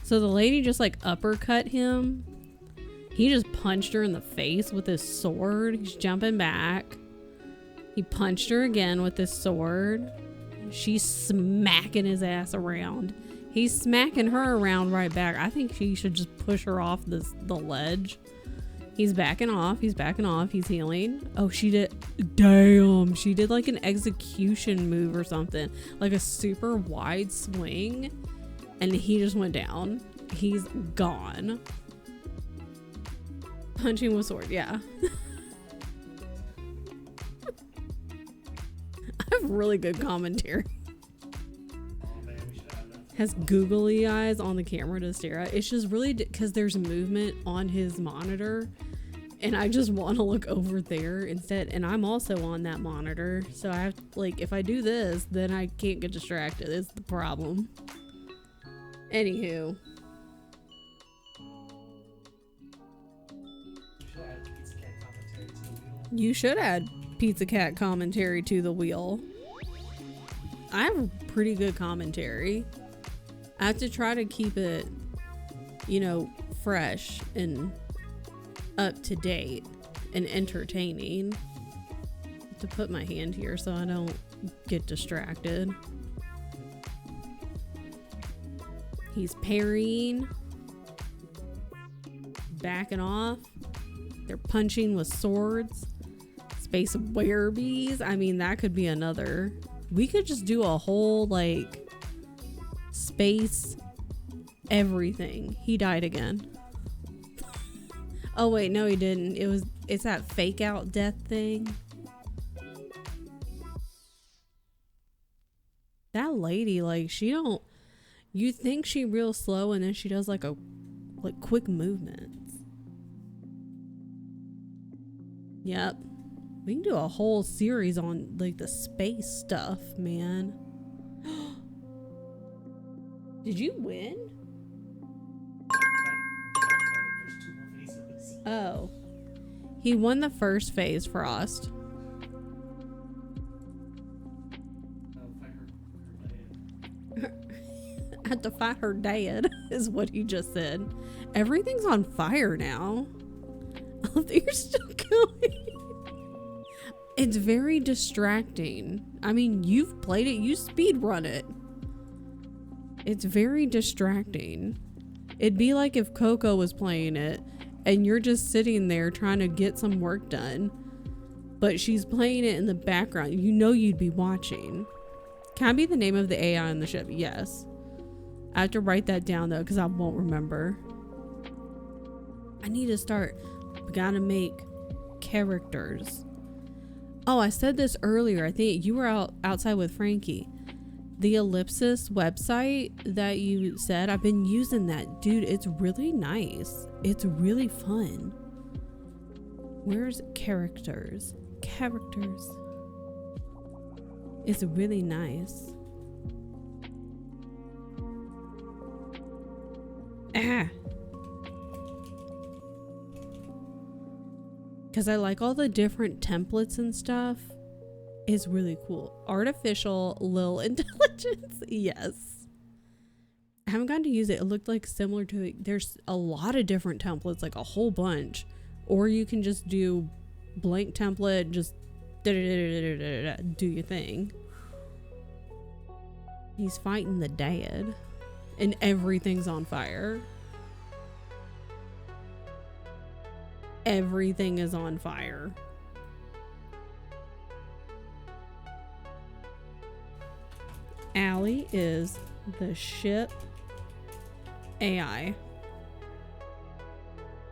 So the lady just like uppercut him. He just punched her in the face with his sword. He's jumping back. He punched her again with his sword. She's smacking his ass around. He's smacking her around right back. I think he should just push her off the ledge. He's backing off. He's backing off. He's healing. Oh, she did. Damn. She did like an execution move or something. Like a super wide swing. And he just went down. He's gone. Punching with sword. Yeah. I have really good commentary. Oh man, we should have that. Has googly eyes on the camera to stare at. It's just really because there's movement on his monitor and I just want to look over there instead, and I'm also on that monitor, so I have like if I do this then I can't get distracted. It's the problem. Anywho, you should add Pizza Cat commentary to the wheel. I have pretty good commentary. I have to try to keep it, you know, fresh and up to date and entertaining. I have to put my hand here so I don't get distracted. He's parrying, backing off. They're punching with swords. Space werebees. I mean, that could be another. We could just do a whole like space everything. He died again. Oh wait, no he didn't. It's that fake out death thing. That lady, like you think she real slow and then she does like quick movements. Yep. We can do a whole series on like the space stuff, man. Did you win? There's 2 more phases. Oh. He won the first phase, Frost. I Had to fight her dad, is what he just said. Everything's on fire now. Oh, you're still going. It's very distracting. I mean, you've played it. You speed run it. It's very distracting. It'd be like if Coco was playing it and you're just sitting there trying to get some work done, but she's playing it in the background. You know you'd be watching. Can I be the name of the AI on the ship? Yes. I have to write that down though, because I won't remember. I need to start. We gotta make characters. Oh, I said this earlier. I think you were outside with Frankie. The Ellipsis website that you said, I've been using that. Dude, it's really nice. It's really fun. Where's characters? Characters. It's really nice. Ah. Because I like all the different templates and stuff. It's really cool. Artificial Lil Intelligence. Yes. I haven't gotten to use it. It looked like similar to it. There's a lot of different templates, like a whole bunch. Or you can just do blank template, just do your thing. He's fighting the dad. And everything's on fire. Everything is on fire. Allie is the ship AI.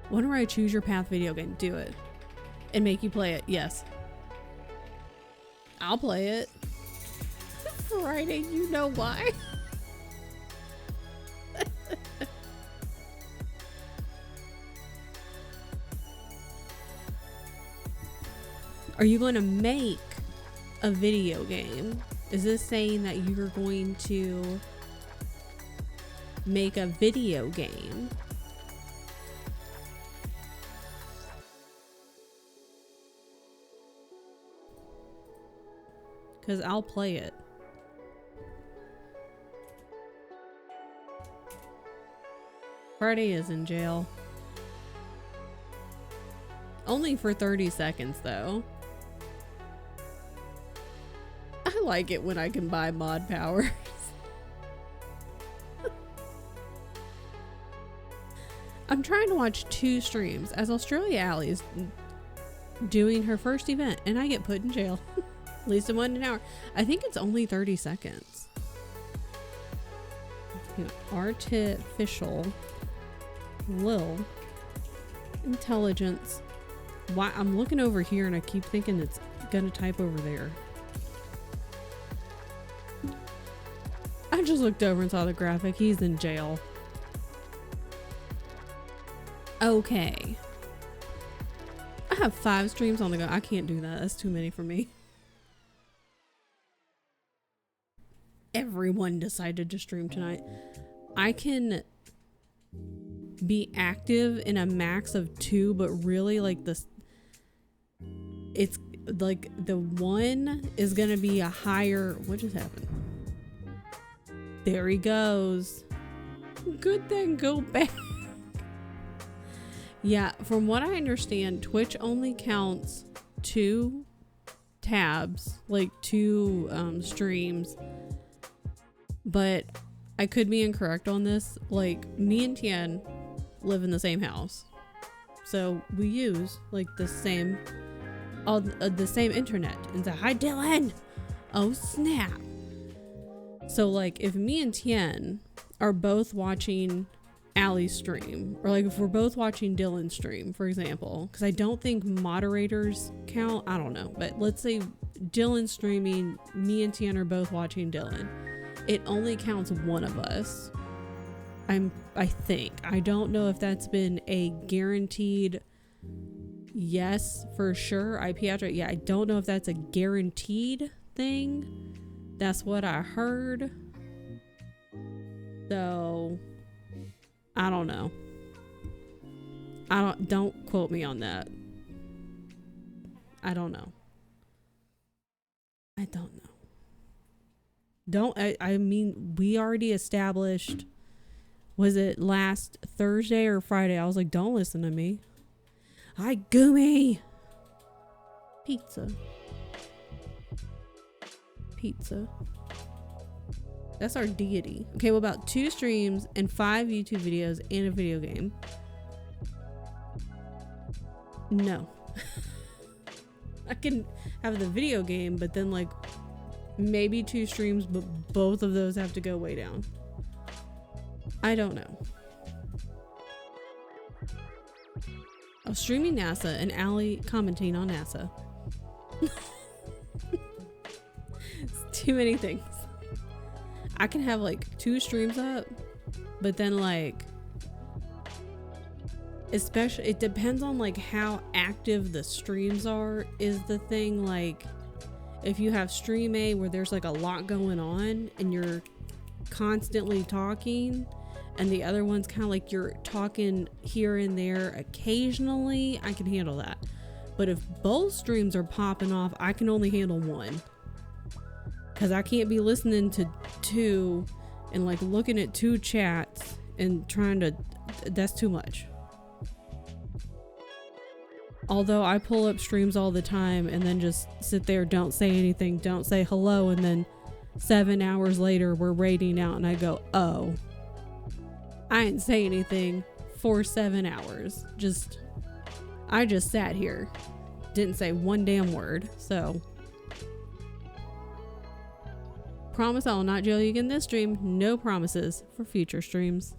Whenever I choose your path video game, do it. And make you play it. Yes. I'll play it. Friday, you know why. Are you going to make a video game? Is this saying that you're going to make a video game? Because I'll play it. Friday is in jail. Only for 30 seconds though. I like it when I can buy mod powers. I'm trying to watch 2 streams as Australia Alley is doing her first event and I get put in jail. At least in 1 hour. I think it's only 30 seconds. Artificial Lil Intelligence. Why I'm looking over here and I keep thinking it's gonna type over there. I just looked over and saw the graphic. He's in jail. Okay. I have 5 streams on the go. I can't do that. That's too many for me. Everyone decided to stream tonight. I can be active in a max of 2, but really like this, it's like the 1 is gonna be a higher. What just happened? There he goes. Good thing, go back. Yeah, from what I understand, Twitch only counts 2 tabs, like 2 streams. But I could be incorrect on this. Like, me and Tian live in the same house. So we use like the same internet. And say, hi Dylan! Oh snap. So like if me and Tian are both watching Allie's stream, or like if we're both watching Dylan's stream, for example, because I don't think moderators count, I don't know, but let's say Dylan's streaming, me and Tian are both watching Dylan. It only counts one of us. I think. I don't know if that's been a guaranteed yes for sure IP address. Yeah, I don't know if that's a guaranteed thing. That's what I heard. So I don't know. Don't quote me on that. I don't know. I don't know. I mean, we already established, was it last Thursday or Friday? I was like, don't listen to me. Hi, Goomy. Pizza. Pizza. That's our deity. Okay, what about 2 streams and 5 YouTube videos and a video game? No. I can have the video game, but then like maybe 2 streams, but both of those have to go way down. I don't know. I was streaming NASA and Allie commenting on NASA. It's too many things. I can have like 2 streams up, but then like, especially it depends on like how active the streams are is the thing. Like if you have stream A where there's like a lot going on and you're constantly talking, and the other one's kind of like you're talking here and there occasionally, I can handle that. But if both streams are popping off, I can only handle one, because I can't be listening to 2 and like looking at 2 chats and trying to, that's too much. Although I pull up streams all the time and then just sit there, don't say anything, don't say hello, and then 7 hours later we're raiding out and I go, oh, I didn't say anything for 7 hours. I just sat here, didn't say one damn word. So promise I will not jail you again this stream. No promises for future streams.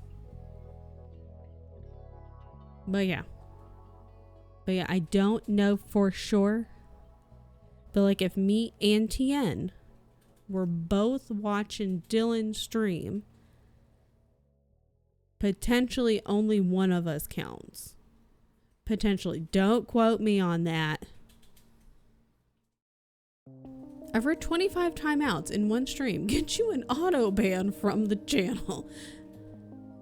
But yeah, I don't know for sure. But like if me and Tien were both watching Dylan stream, potentially only one of us counts. Potentially. Don't quote me on that. I've read 25 timeouts in one stream. Get you an auto ban from the channel.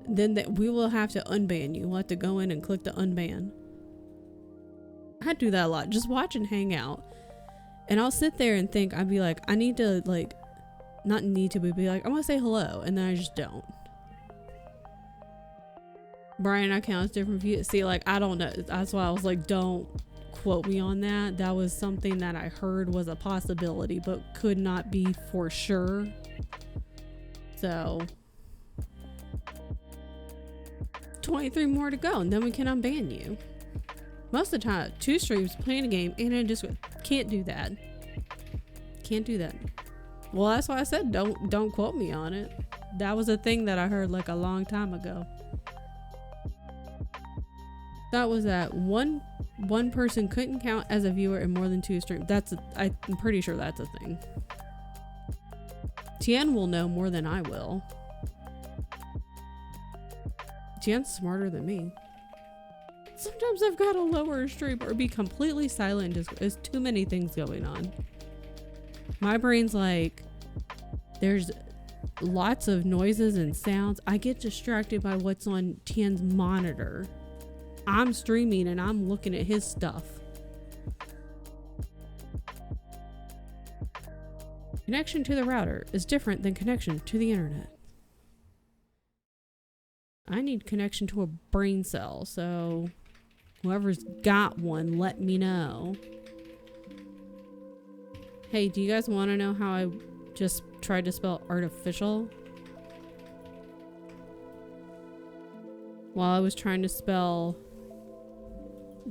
Then we will have to unban you. We'll have to go in and click the unban. I do that a lot. Just watch and hang out. And I'll sit there and think, I'd be like, I need to like, not need to, but be like, I'm gonna say hello. And then I just don't. Brian, I count as different views. See, like, I don't know. That's why I was like, don't quote me on that. That was something that I heard was a possibility, but could not be for sure. So 23 more to go, and then we can unban you. Most of the time, 2 streams, playing a game, and I just can't do that. Can't do that. Well, that's why I said don't quote me on it. That was a thing that I heard like a long time ago. That was that one person couldn't count as a viewer in more than 2 streams. I'm pretty sure that's a thing. Tien will know more than I will. Tien's smarter than me. Sometimes I've got to lower a stream or be completely silent. There's too many things going on. My brain's like, there's lots of noises and sounds. I get distracted by what's on Tien's monitor. I'm streaming and I'm looking at his stuff. Connection to the router is different than connection to the internet. I need connection to a brain cell, so whoever's got one, let me know. Hey, do you guys want to know how I just tried to spell artificial? While I was trying to spell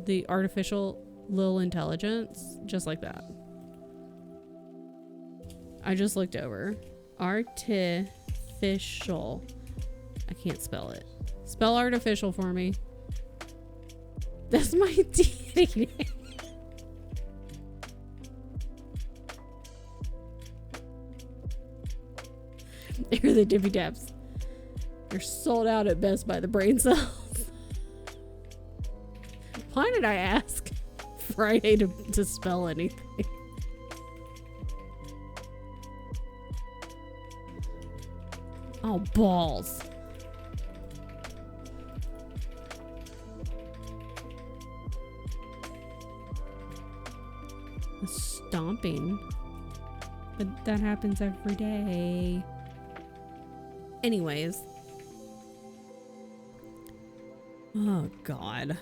the artificial little intelligence, just like that. I just looked over. Artificial. I can't spell it. Spell artificial for me. That's my deity name. Here are the Dippy Daps. They're sold out at Best Buy, the brain cells. Why did I ask Friday to spell anything? Oh, balls. Stomping. But that happens every day. Anyways. Oh, God.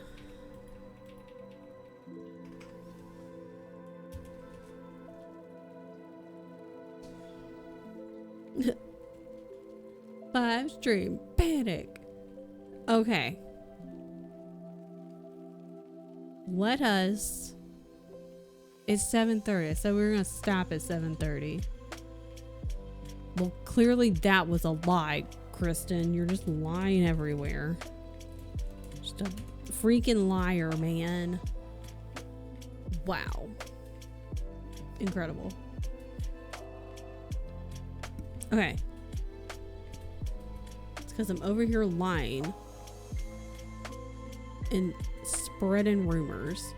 5 stream panic. Okay. Let us. It's 7:30, so we're gonna stop at 7:30. Well, clearly that was a lie, Kristen. You're just lying everywhere. Just a freaking liar, man. Wow. Incredible. Okay. It's because I'm over here lying and spreading rumors.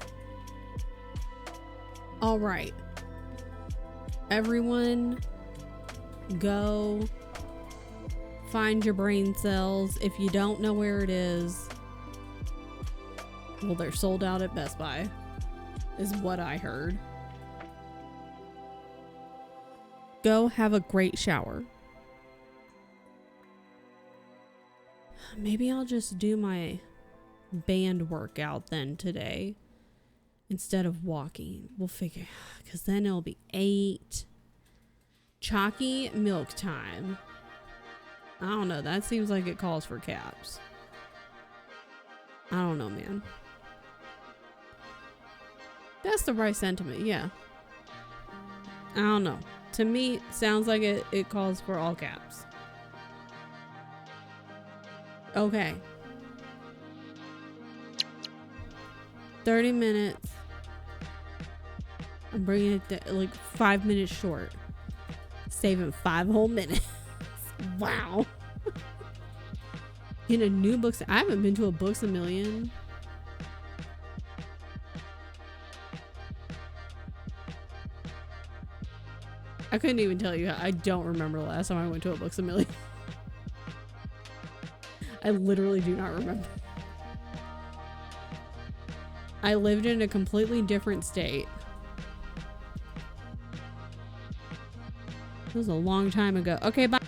All right. Everyone, go find your brain cells. If you don't know where it is, well, they're sold out at Best Buy, is what I heard. Go have a great shower. Maybe I'll just do my band workout then today instead of walking. We'll figure, because then it'll be 8. Chalky milk time. I don't know. That seems like it calls for caps. I don't know, man. That's the right sentiment, yeah. I don't know. To me, sounds like it calls for all caps. Okay. 30 minutes. I'm bringing it like 5 minutes short. Saving 5 whole minutes. Wow. In a new books. I haven't been to a Books A Million. I couldn't even tell you. I don't remember the last time I went to a Books A Million. I literally do not remember. I lived in a completely different state. It was a long time ago. Okay, bye.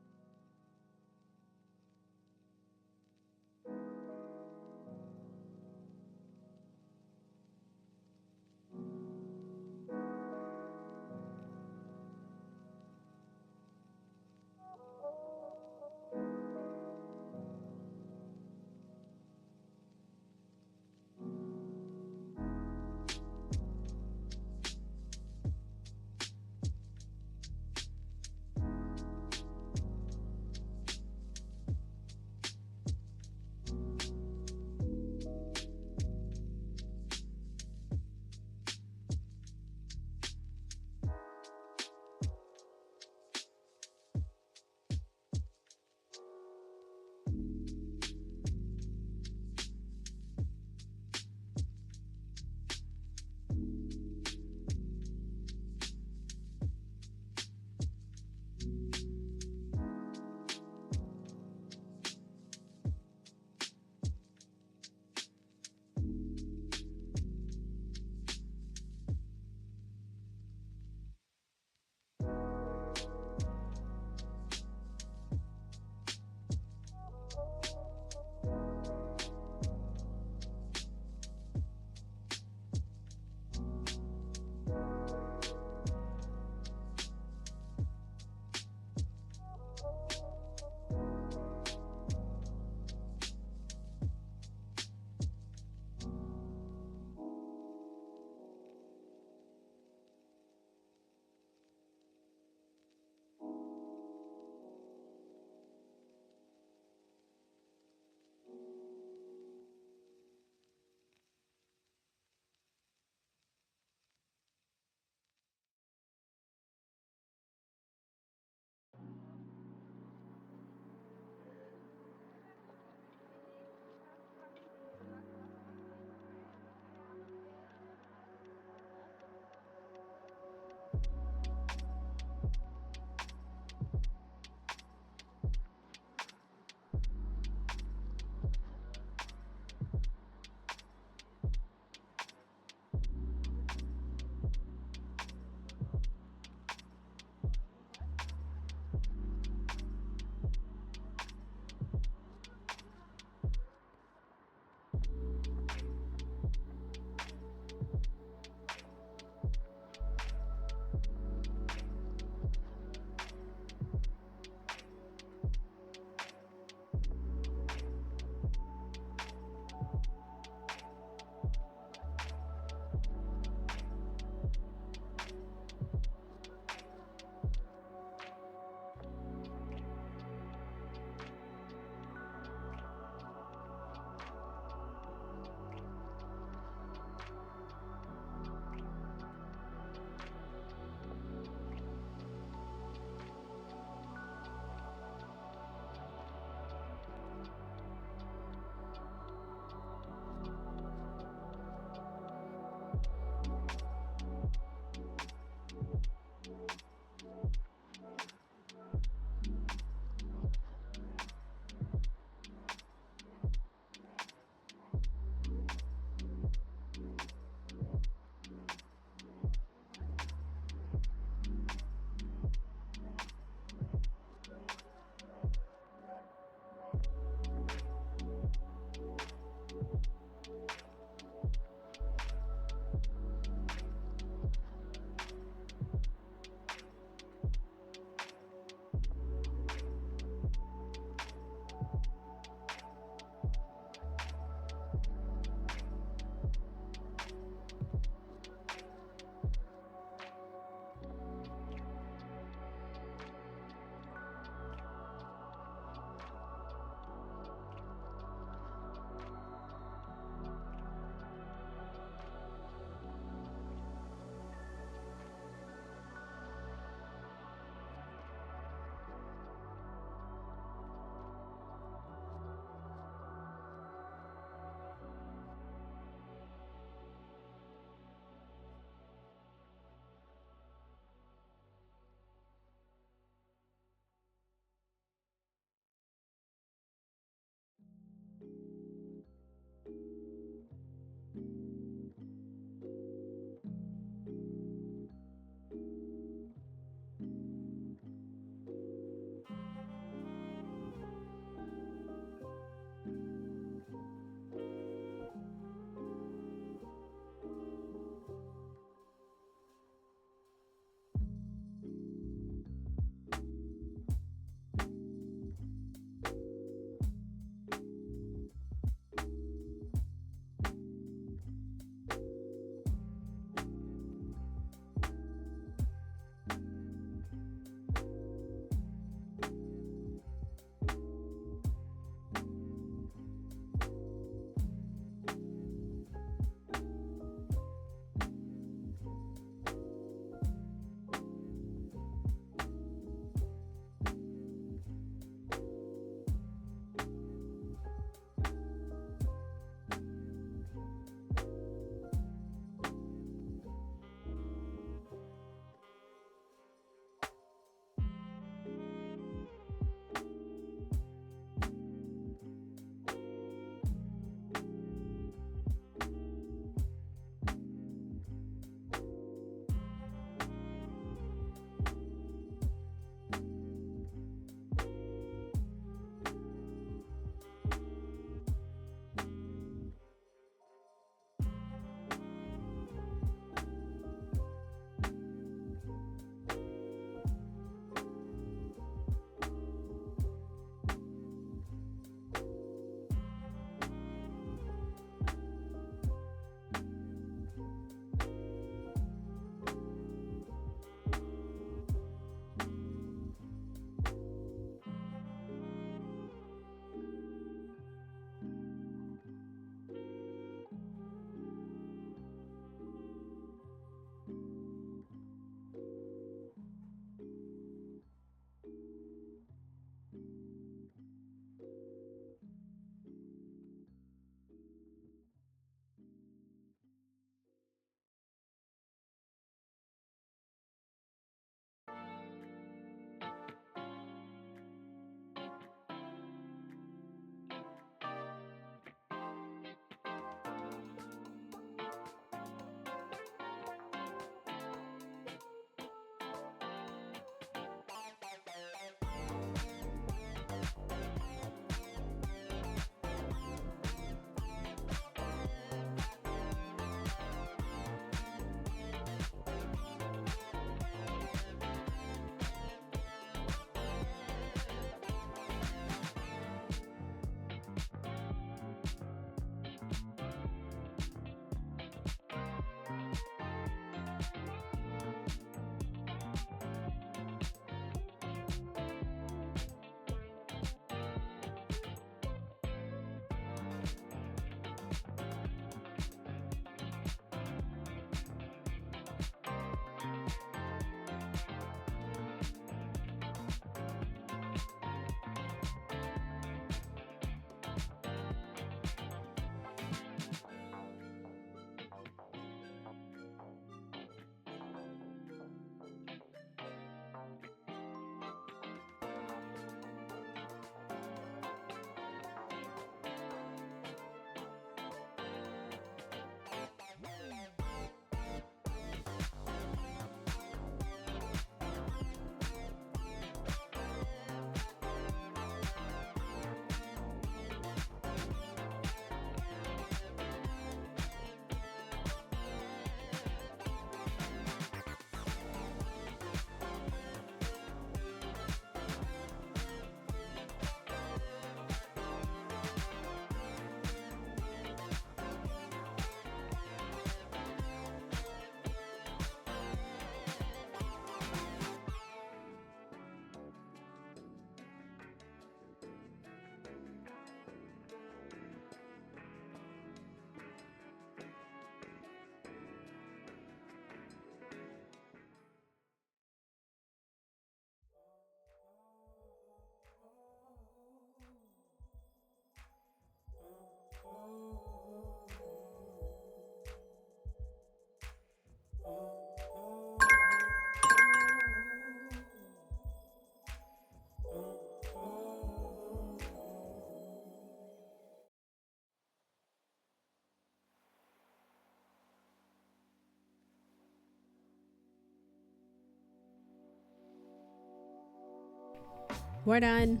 We're done.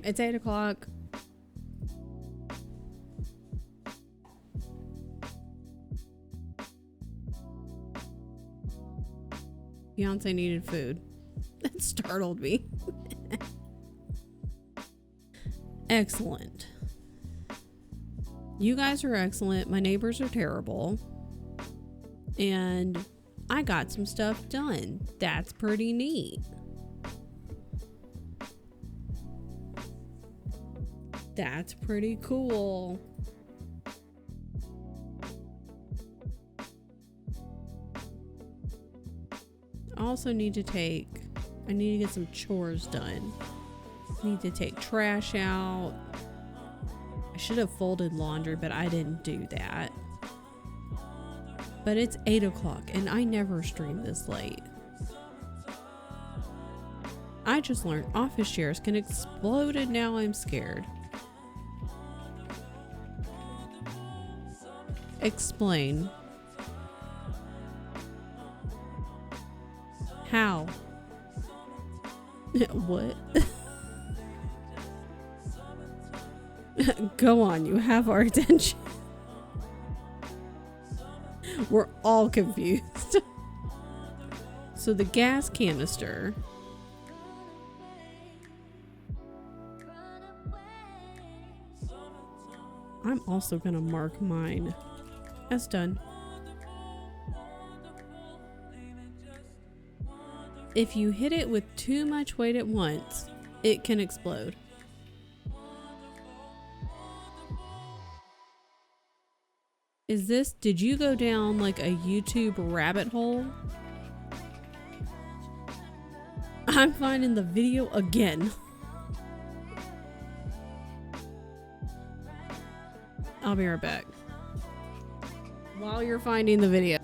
It's 8 o'clock. Beyonce needed food. That startled me. Excellent. You guys are excellent. My neighbors are terrible. And I got some stuff done. That's pretty neat. That's pretty cool. I also need to get some chores done. I need to take trash out. I should have folded laundry, but I didn't do that. But it's 8 o'clock and I never stream this late. I just learned office chairs can explode and now I'm scared. Explain. How? What? Go on, you have our attention. We're all confused. So the gas canister. I'm also gonna mark mine as done. If you hit it with too much weight at once, it can explode. Did you go down like a YouTube rabbit hole? I'm finding the video again. I'll be right back. While you're finding the video.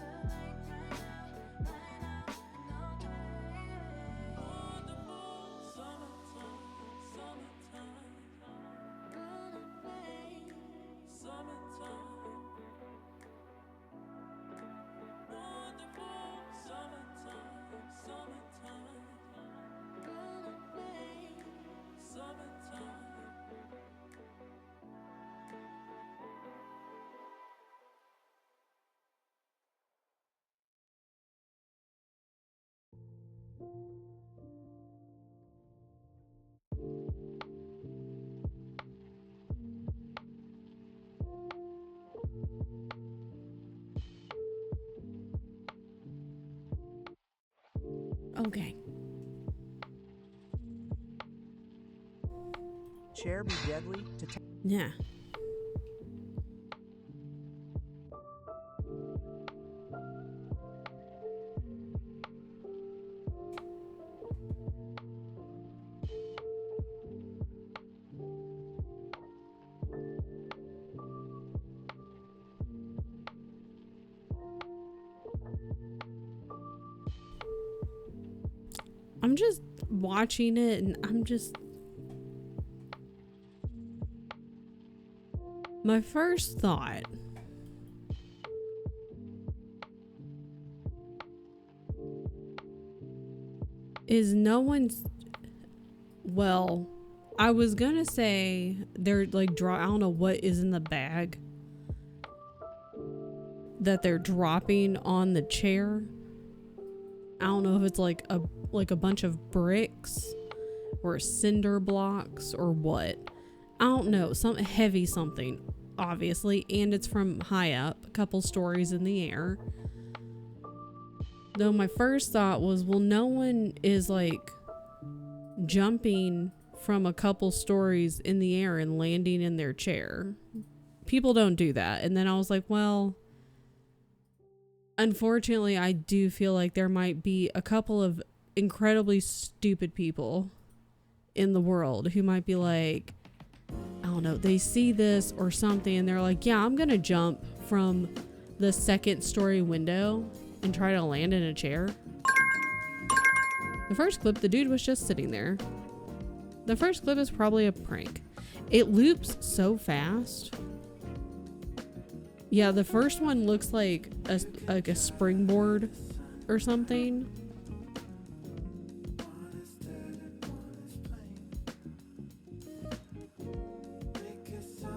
Okay. Chair be deadly to Yeah. I'm just watching it and my first thought is I was gonna say they're like I don't know what is in the bag that they're dropping on the chair. I don't know if it's like a bunch of bricks or cinder blocks or what. I don't know, some heavy something, obviously, and it's from high up, a couple stories in the air. Though my first thought was, well, no one is like jumping from a couple stories in the air and landing in their chair. People don't do that. And then I was like, well, unfortunately, I do feel like there might be a couple of incredibly stupid people in the world who might be like, I don't know, they see this or something and they're like, yeah, I'm gonna jump from the second story window and try to land in a chair. The first clip, the dude was just sitting there. The first clip is probably a prank. It loops so fast. Yeah, the first one looks like a springboard or something.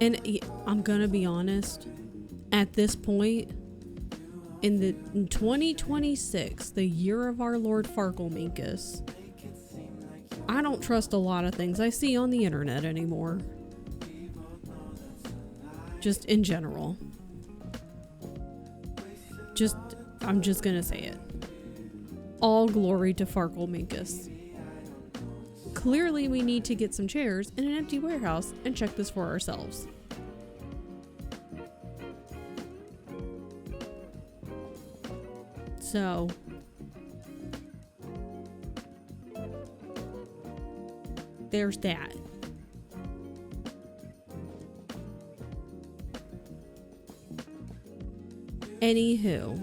And I'm gonna be honest, at this point, in 2026, the year of our Lord Farkleminkus, I don't trust a lot of things I see on the internet anymore. Just in general. I'm just gonna say it. All glory to Farkleminkus. Clearly we need to get some chairs in an empty warehouse and check this for ourselves. So, there's that. Anywho,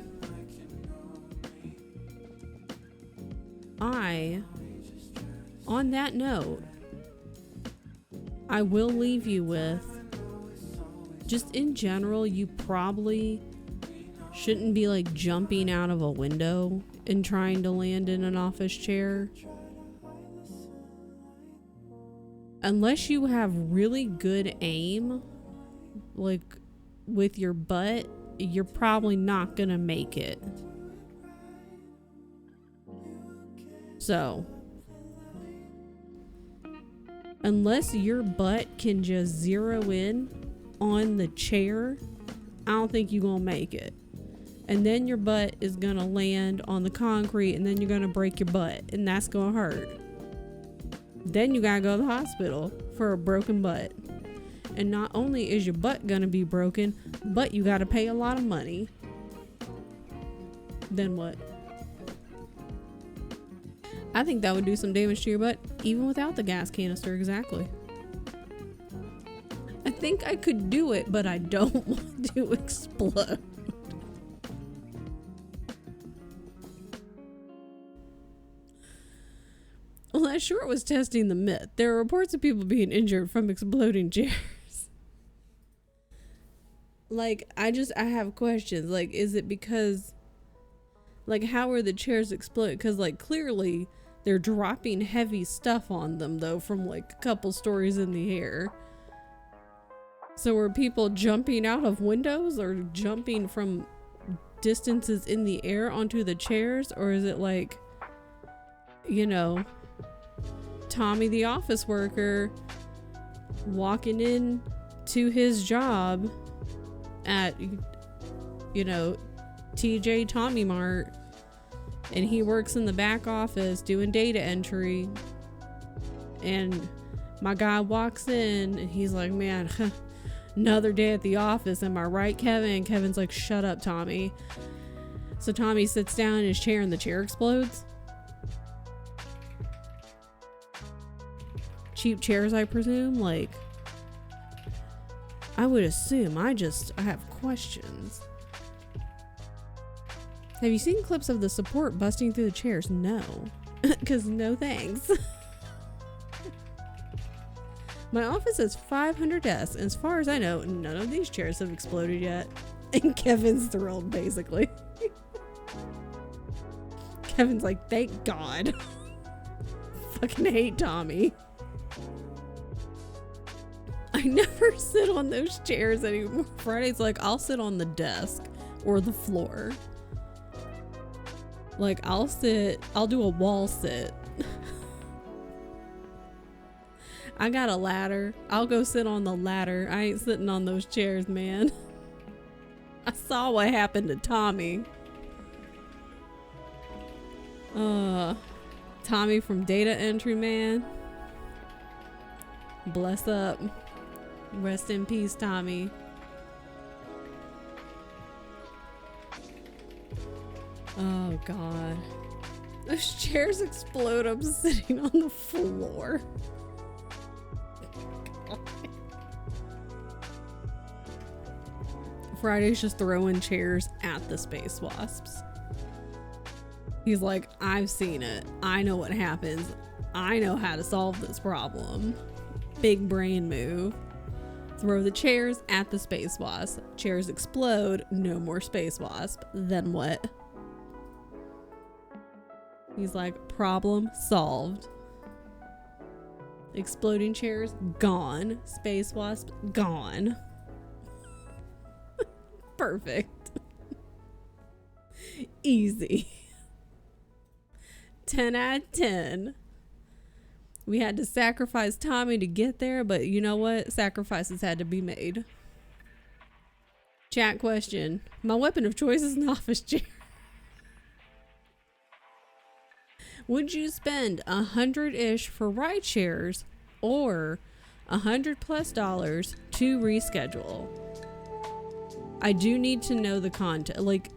on that note, I will leave you with, just in general, you probably shouldn't be like jumping out of a window and trying to land in an office chair. Unless you have really good aim, like with your butt, you're probably not gonna make it. So, unless your butt can just zero in on the chair, I don't think you're gonna make it. And then your butt is gonna land on the concrete, and then you're gonna break your butt, and that's gonna hurt. Then you gotta go to the hospital for a broken butt. And not only is your butt gonna be broken, but you gotta pay a lot of money. Then what? I think that would do some damage to your butt, even without the gas canister, exactly. I think I could do it, but I don't want to explode. Well, that short was testing the myth. There are reports of people being injured from exploding chairs. Like, I have questions. Like, is it because, like, how are the chairs exploding? Because, like, clearly they're dropping heavy stuff on them, though, from, like, a couple stories in the air. So are people jumping out of windows or jumping from distances in the air onto the chairs? Or is it like, you know, Tommy the office worker walking in to his job at, you know, TJ Tommy Mart, and he works in the back office doing data entry, and my guy walks in and he's like, man, another day at the office, am I right, Kevin? And Kevin's like, shut up, Tommy. So Tommy sits down in his chair and the chair explodes. Cheap chairs, I presume. Like, I would assume. I have questions. Have you seen clips of the support busting through the chairs? No. Because no thanks. My office has 500 desks, and as far as I know, none of these chairs have exploded yet. And Kevin's thrilled, basically. Kevin's like, thank God. Fucking hate Tommy. I never sit on those chairs anymore. Friday's like, I'll sit on the desk or the floor. Like, I'll do a wall sit. I got a ladder. I'll go sit on the ladder. I ain't sitting on those chairs, man. I saw what happened to Tommy. Tommy from data entry, man. Bless up. Rest in peace, Tommy. Oh God. Those chairs explode. I'm sitting on the floor. Friday's just throwing chairs at the space wasps. He's like, I've seen it. I know what happens. I know how to solve this problem. Big brain move. Throw the chairs at the space wasp. Chairs explode. No more space wasp. Then what? He's like, problem solved. Exploding chairs, gone. Space wasp, gone. Perfect. Easy. 10 out of 10. We had to sacrifice Tommy to get there, but you know what? Sacrifices had to be made. Chat question. My weapon of choice is an office chair. Would you spend $100-ish for ride shares or $100+ to reschedule? I do need to know the context. Like,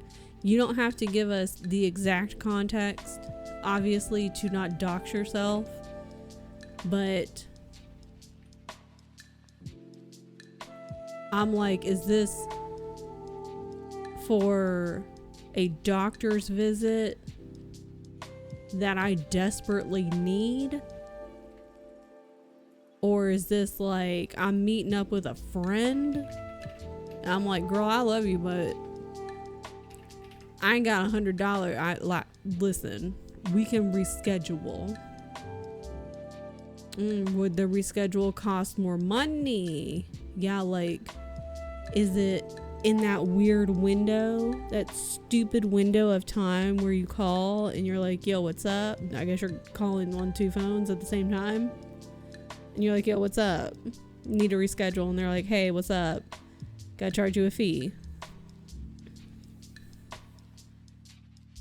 you don't have to give us the exact context, obviously, to not dox yourself, but I'm like, is this for a doctor's visit that I desperately need? Or is this like I'm meeting up with a friend? And I'm like, girl, I love you, but I ain't got $100. Listen, we can reschedule. Would the reschedule cost more money? Yeah, like, is it in that weird window, that stupid window of time where you call and you're like, yo, what's up? I guess you're calling on 2 phones at the same time. And you're like, yo, what's up? Need to reschedule. And they're like, hey, what's up? Gotta charge you a fee.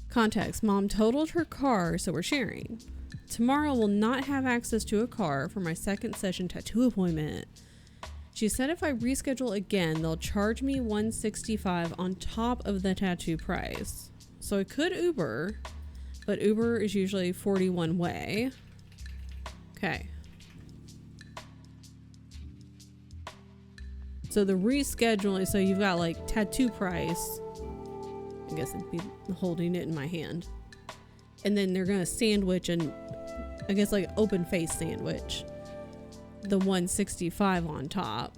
Context. Mom totaled her car, so we're sharing. Tomorrow will not have access to a car for my second session tattoo appointment. She said if I reschedule again, they'll charge me $165 on top of the tattoo price. So I could Uber, but Uber is usually 41 way. Okay. So the rescheduling, so you've got like tattoo price. I guess I'd be holding it in my hand. And then they're gonna sandwich and I guess like open face sandwich the $165 on top.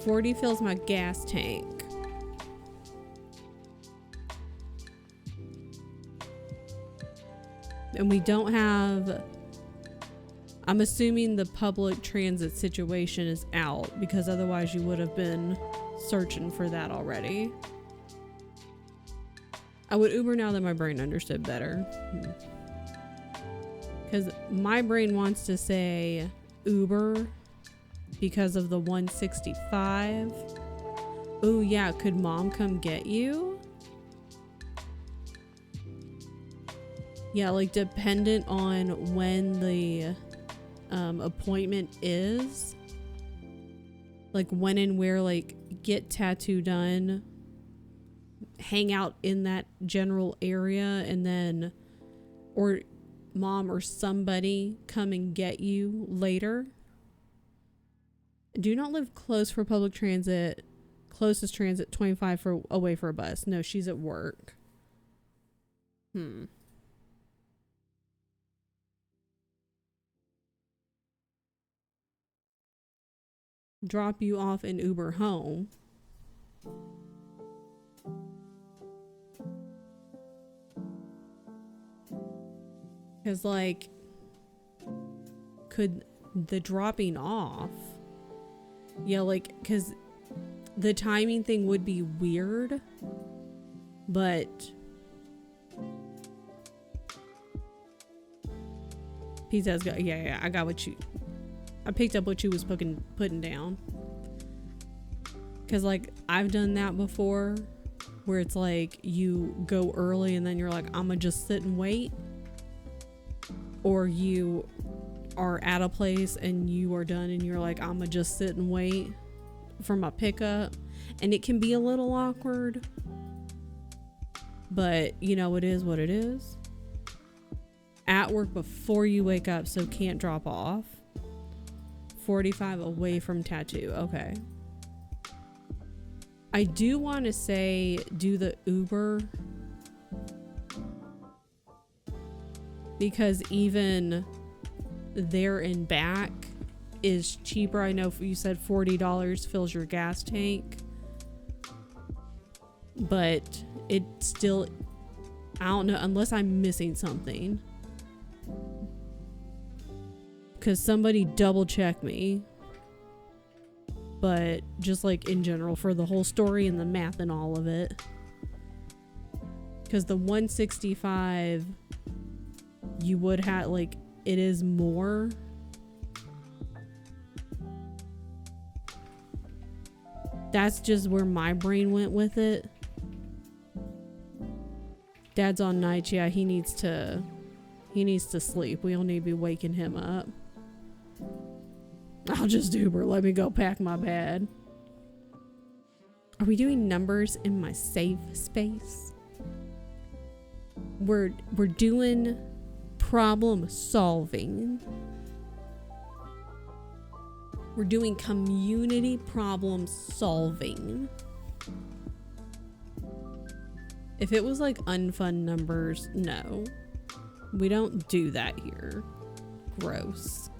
40 fills my gas tank. And we don't have, I'm assuming the public transit situation is out because otherwise you would have been searching for that already. I would Uber now that my brain understood better. Because my brain wants to say Uber because of the $165. Oh yeah, could mom come get you? Yeah, like dependent on when the appointment is. Like when and where, like get tattoo done, hang out in that general area, and then or mom or somebody come and get you later. Do not live close for public transit. Closest transit 25 for away for a bus. No, she's at work. Drop you off and Uber home. Because like, could the dropping off, yeah, like, because the timing thing would be weird, but Pizza's got, yeah, I got what you, I picked up what you was putting down. Because like I've done that before where it's like you go early and then you're like, I'm gonna just sit and wait. Or you are at a place and you are done and you're like, I'm gonna just sit and wait for my pickup. And it can be a little awkward, but you know, it is what it is. At work before you wake up, so can't drop off. 45 away from tattoo. Okay. I do want to say do the Uber, because even there and back is cheaper. I know you said $40 fills your gas tank, but it still, I don't know, unless I'm missing something, because somebody double check me. But just like in general for the whole story and the math and all of it. Because the 165, you would have, like, it is more. That's just where my brain went with it. Dad's on nights. Yeah, he needs to sleep. We don't need to be waking him up. I'll just Uber. Let me go pack my bag. Are we doing numbers in my safe space? We're doing problem solving. We're doing community problem solving. If it was like unfun numbers, no. We don't do that here. Gross.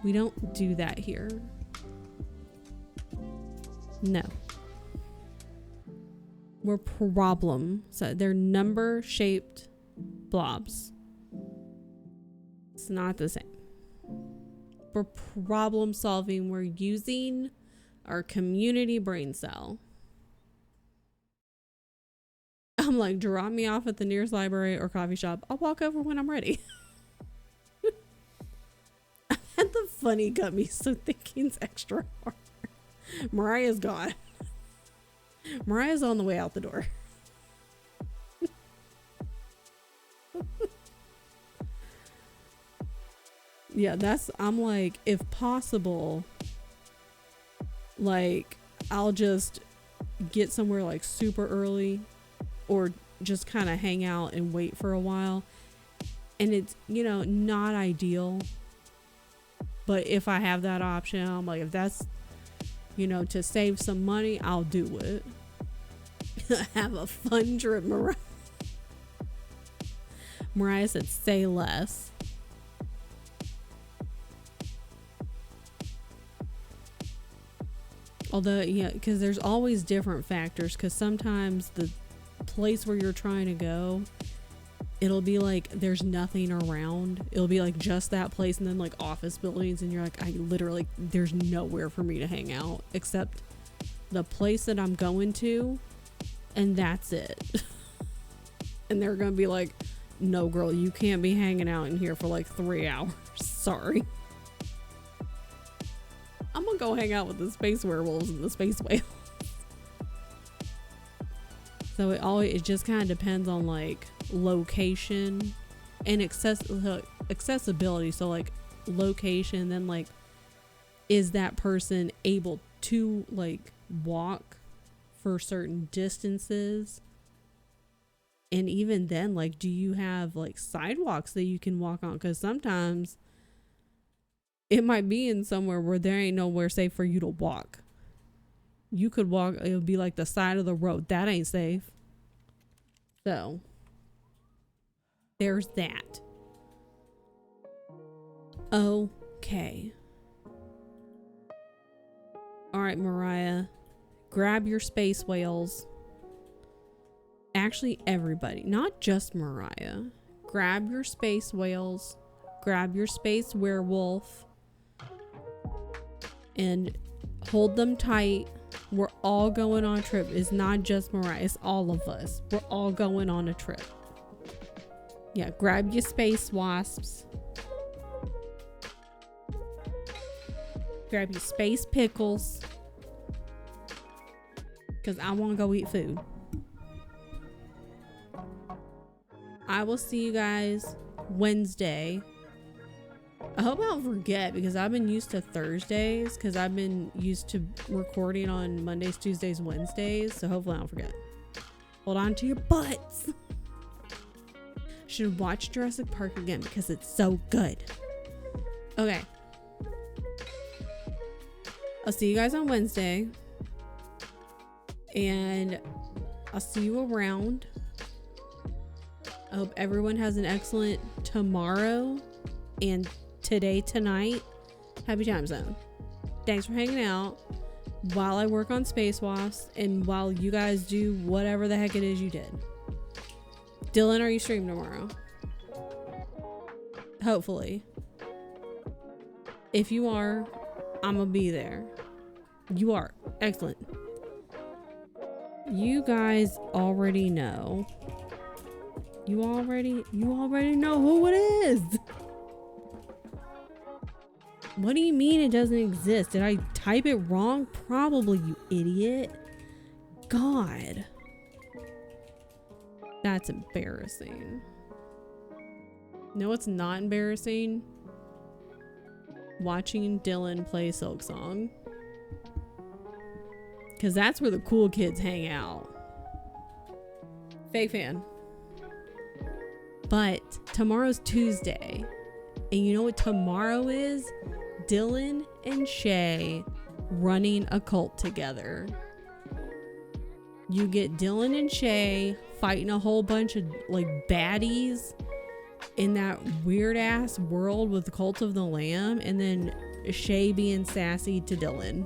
We don't do that here. No. We're problem. So they're number shaped blobs. It's not the same. We're problem solving. We're using our community brain cell. I'm like, drop me off at the nearest library or coffee shop. I'll walk over when I'm ready. And the funny got me so thinking's extra hard. Mariah's gone. Mariah's on the way out the door. Yeah, I'm like, if possible, like, I'll just get somewhere like super early or just kind of hang out and wait for a while. And it's, not ideal. But if I have that option, I'm like, if that's, to save some money, I'll do it. Have a fun trip, Mariah. Mariah said, say less. Although, yeah, because there's always different factors. Because sometimes the place where you're trying to go, it'll be like there's nothing around. It'll be like just that place and then like office buildings, and you're like, there's nowhere for me to hang out except the place that I'm going to, and that's it. And they're gonna be like, no girl, you can't be hanging out in here for like 3 hours. Sorry. I'm gonna go hang out with the space werewolves and the space whales. So it just kind of depends on like location and accessibility. So like location, then like, is that person able to like walk for certain distances? And even then, like, do you have like sidewalks that you can walk on? Because sometimes it might be in somewhere where there ain't nowhere safe for you to walk. You could walk, it'll be like the side of the road. That ain't safe. So there's that. Okay. All right, Mariah, grab your space whales. Actually, everybody, not just Mariah. Grab your space whales, grab your space werewolf, and hold them tight. We're all going on a trip. It's not just Mariah, it's all of us. We're all going on a trip. Yeah, grab your space wasps. Grab your space pickles. Because I want to go eat food. I will see you guys Wednesday. I hope I don't forget, because I've been used to Thursdays, because I've been used to recording on Mondays, Tuesdays, Wednesdays. So hopefully I don't forget. Hold on to your butts. Should watch Jurassic Park again because it's so good. Okay. I'll see you guys on Wednesday. And I'll see you around. I hope everyone has an excellent tomorrow and tonight. Happy time zone. Thanks for hanging out while I work on Space Wasp and while you guys do whatever the heck it is you did. Dylan, are you streaming tomorrow? Hopefully. If you are, I'm gonna be there. You are. Excellent. You guys already know. You already know who it is. What do you mean it doesn't exist? Did I type it wrong? Probably, you idiot. God. That's embarrassing. No, it's not embarrassing. Watching Dylan play Silk Song. Because that's where the cool kids hang out. Fake fan. But tomorrow's Tuesday. And you know what tomorrow is? Dylan and Shay running a cult together. You get Dylan and Shay fighting a whole bunch of like baddies in that weird ass world with the Cult of the Lamb, and then Shay being sassy to Dylan.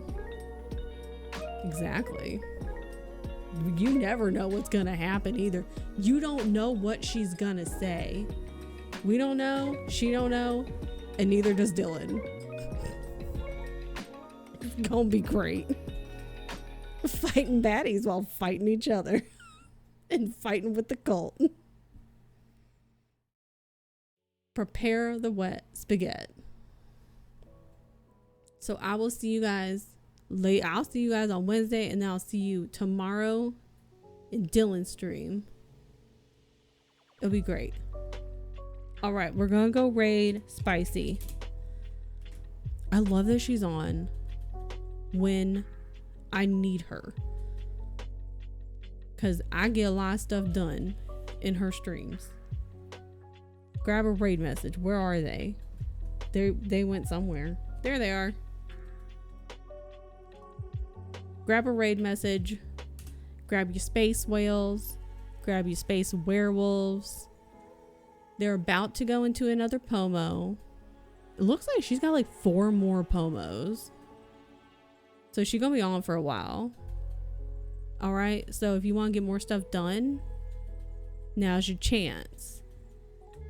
Exactly. You never know what's gonna happen either. You don't know what she's gonna say. We don't know, she don't know, and neither does Dylan. It's gonna be great. Fighting baddies while fighting each other. And fighting with the cult. Prepare the wet spaghetti. So I will see you guys late. I'll see you guys on Wednesday, and then I'll see you tomorrow in Dylan's stream. It'll be great. All right, we're gonna go raid Spicy. I love that she's on when I need her, because I get a lot of stuff done in her streams. Grab a raid message. Where are they? They went somewhere. There they are. Grab a raid message. Grab your space whales. Grab your space werewolves. They're about to go into another pomo. It looks like she's got like 4 more pomos. So she's gonna be on for a while. Alright, so if you want to get more stuff done, now's your chance.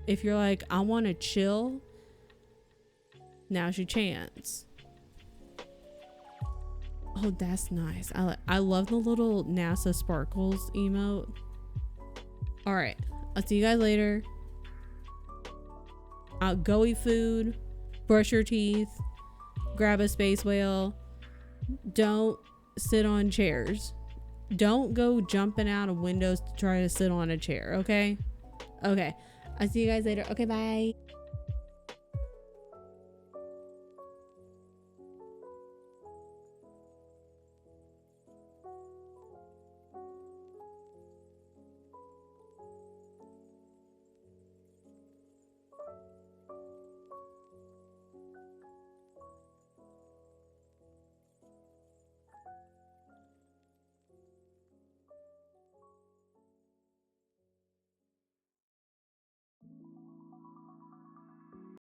If you're like, I want to chill, now's your chance. Oh, that's nice. I love the little NASA sparkles emote. Alright, I'll see you guys later. Go eat food, brush your teeth, grab a space whale. Don't sit on chairs. Don't go jumping out of windows to try to sit on a chair, okay? Okay. I'll see you guys later. Okay, bye.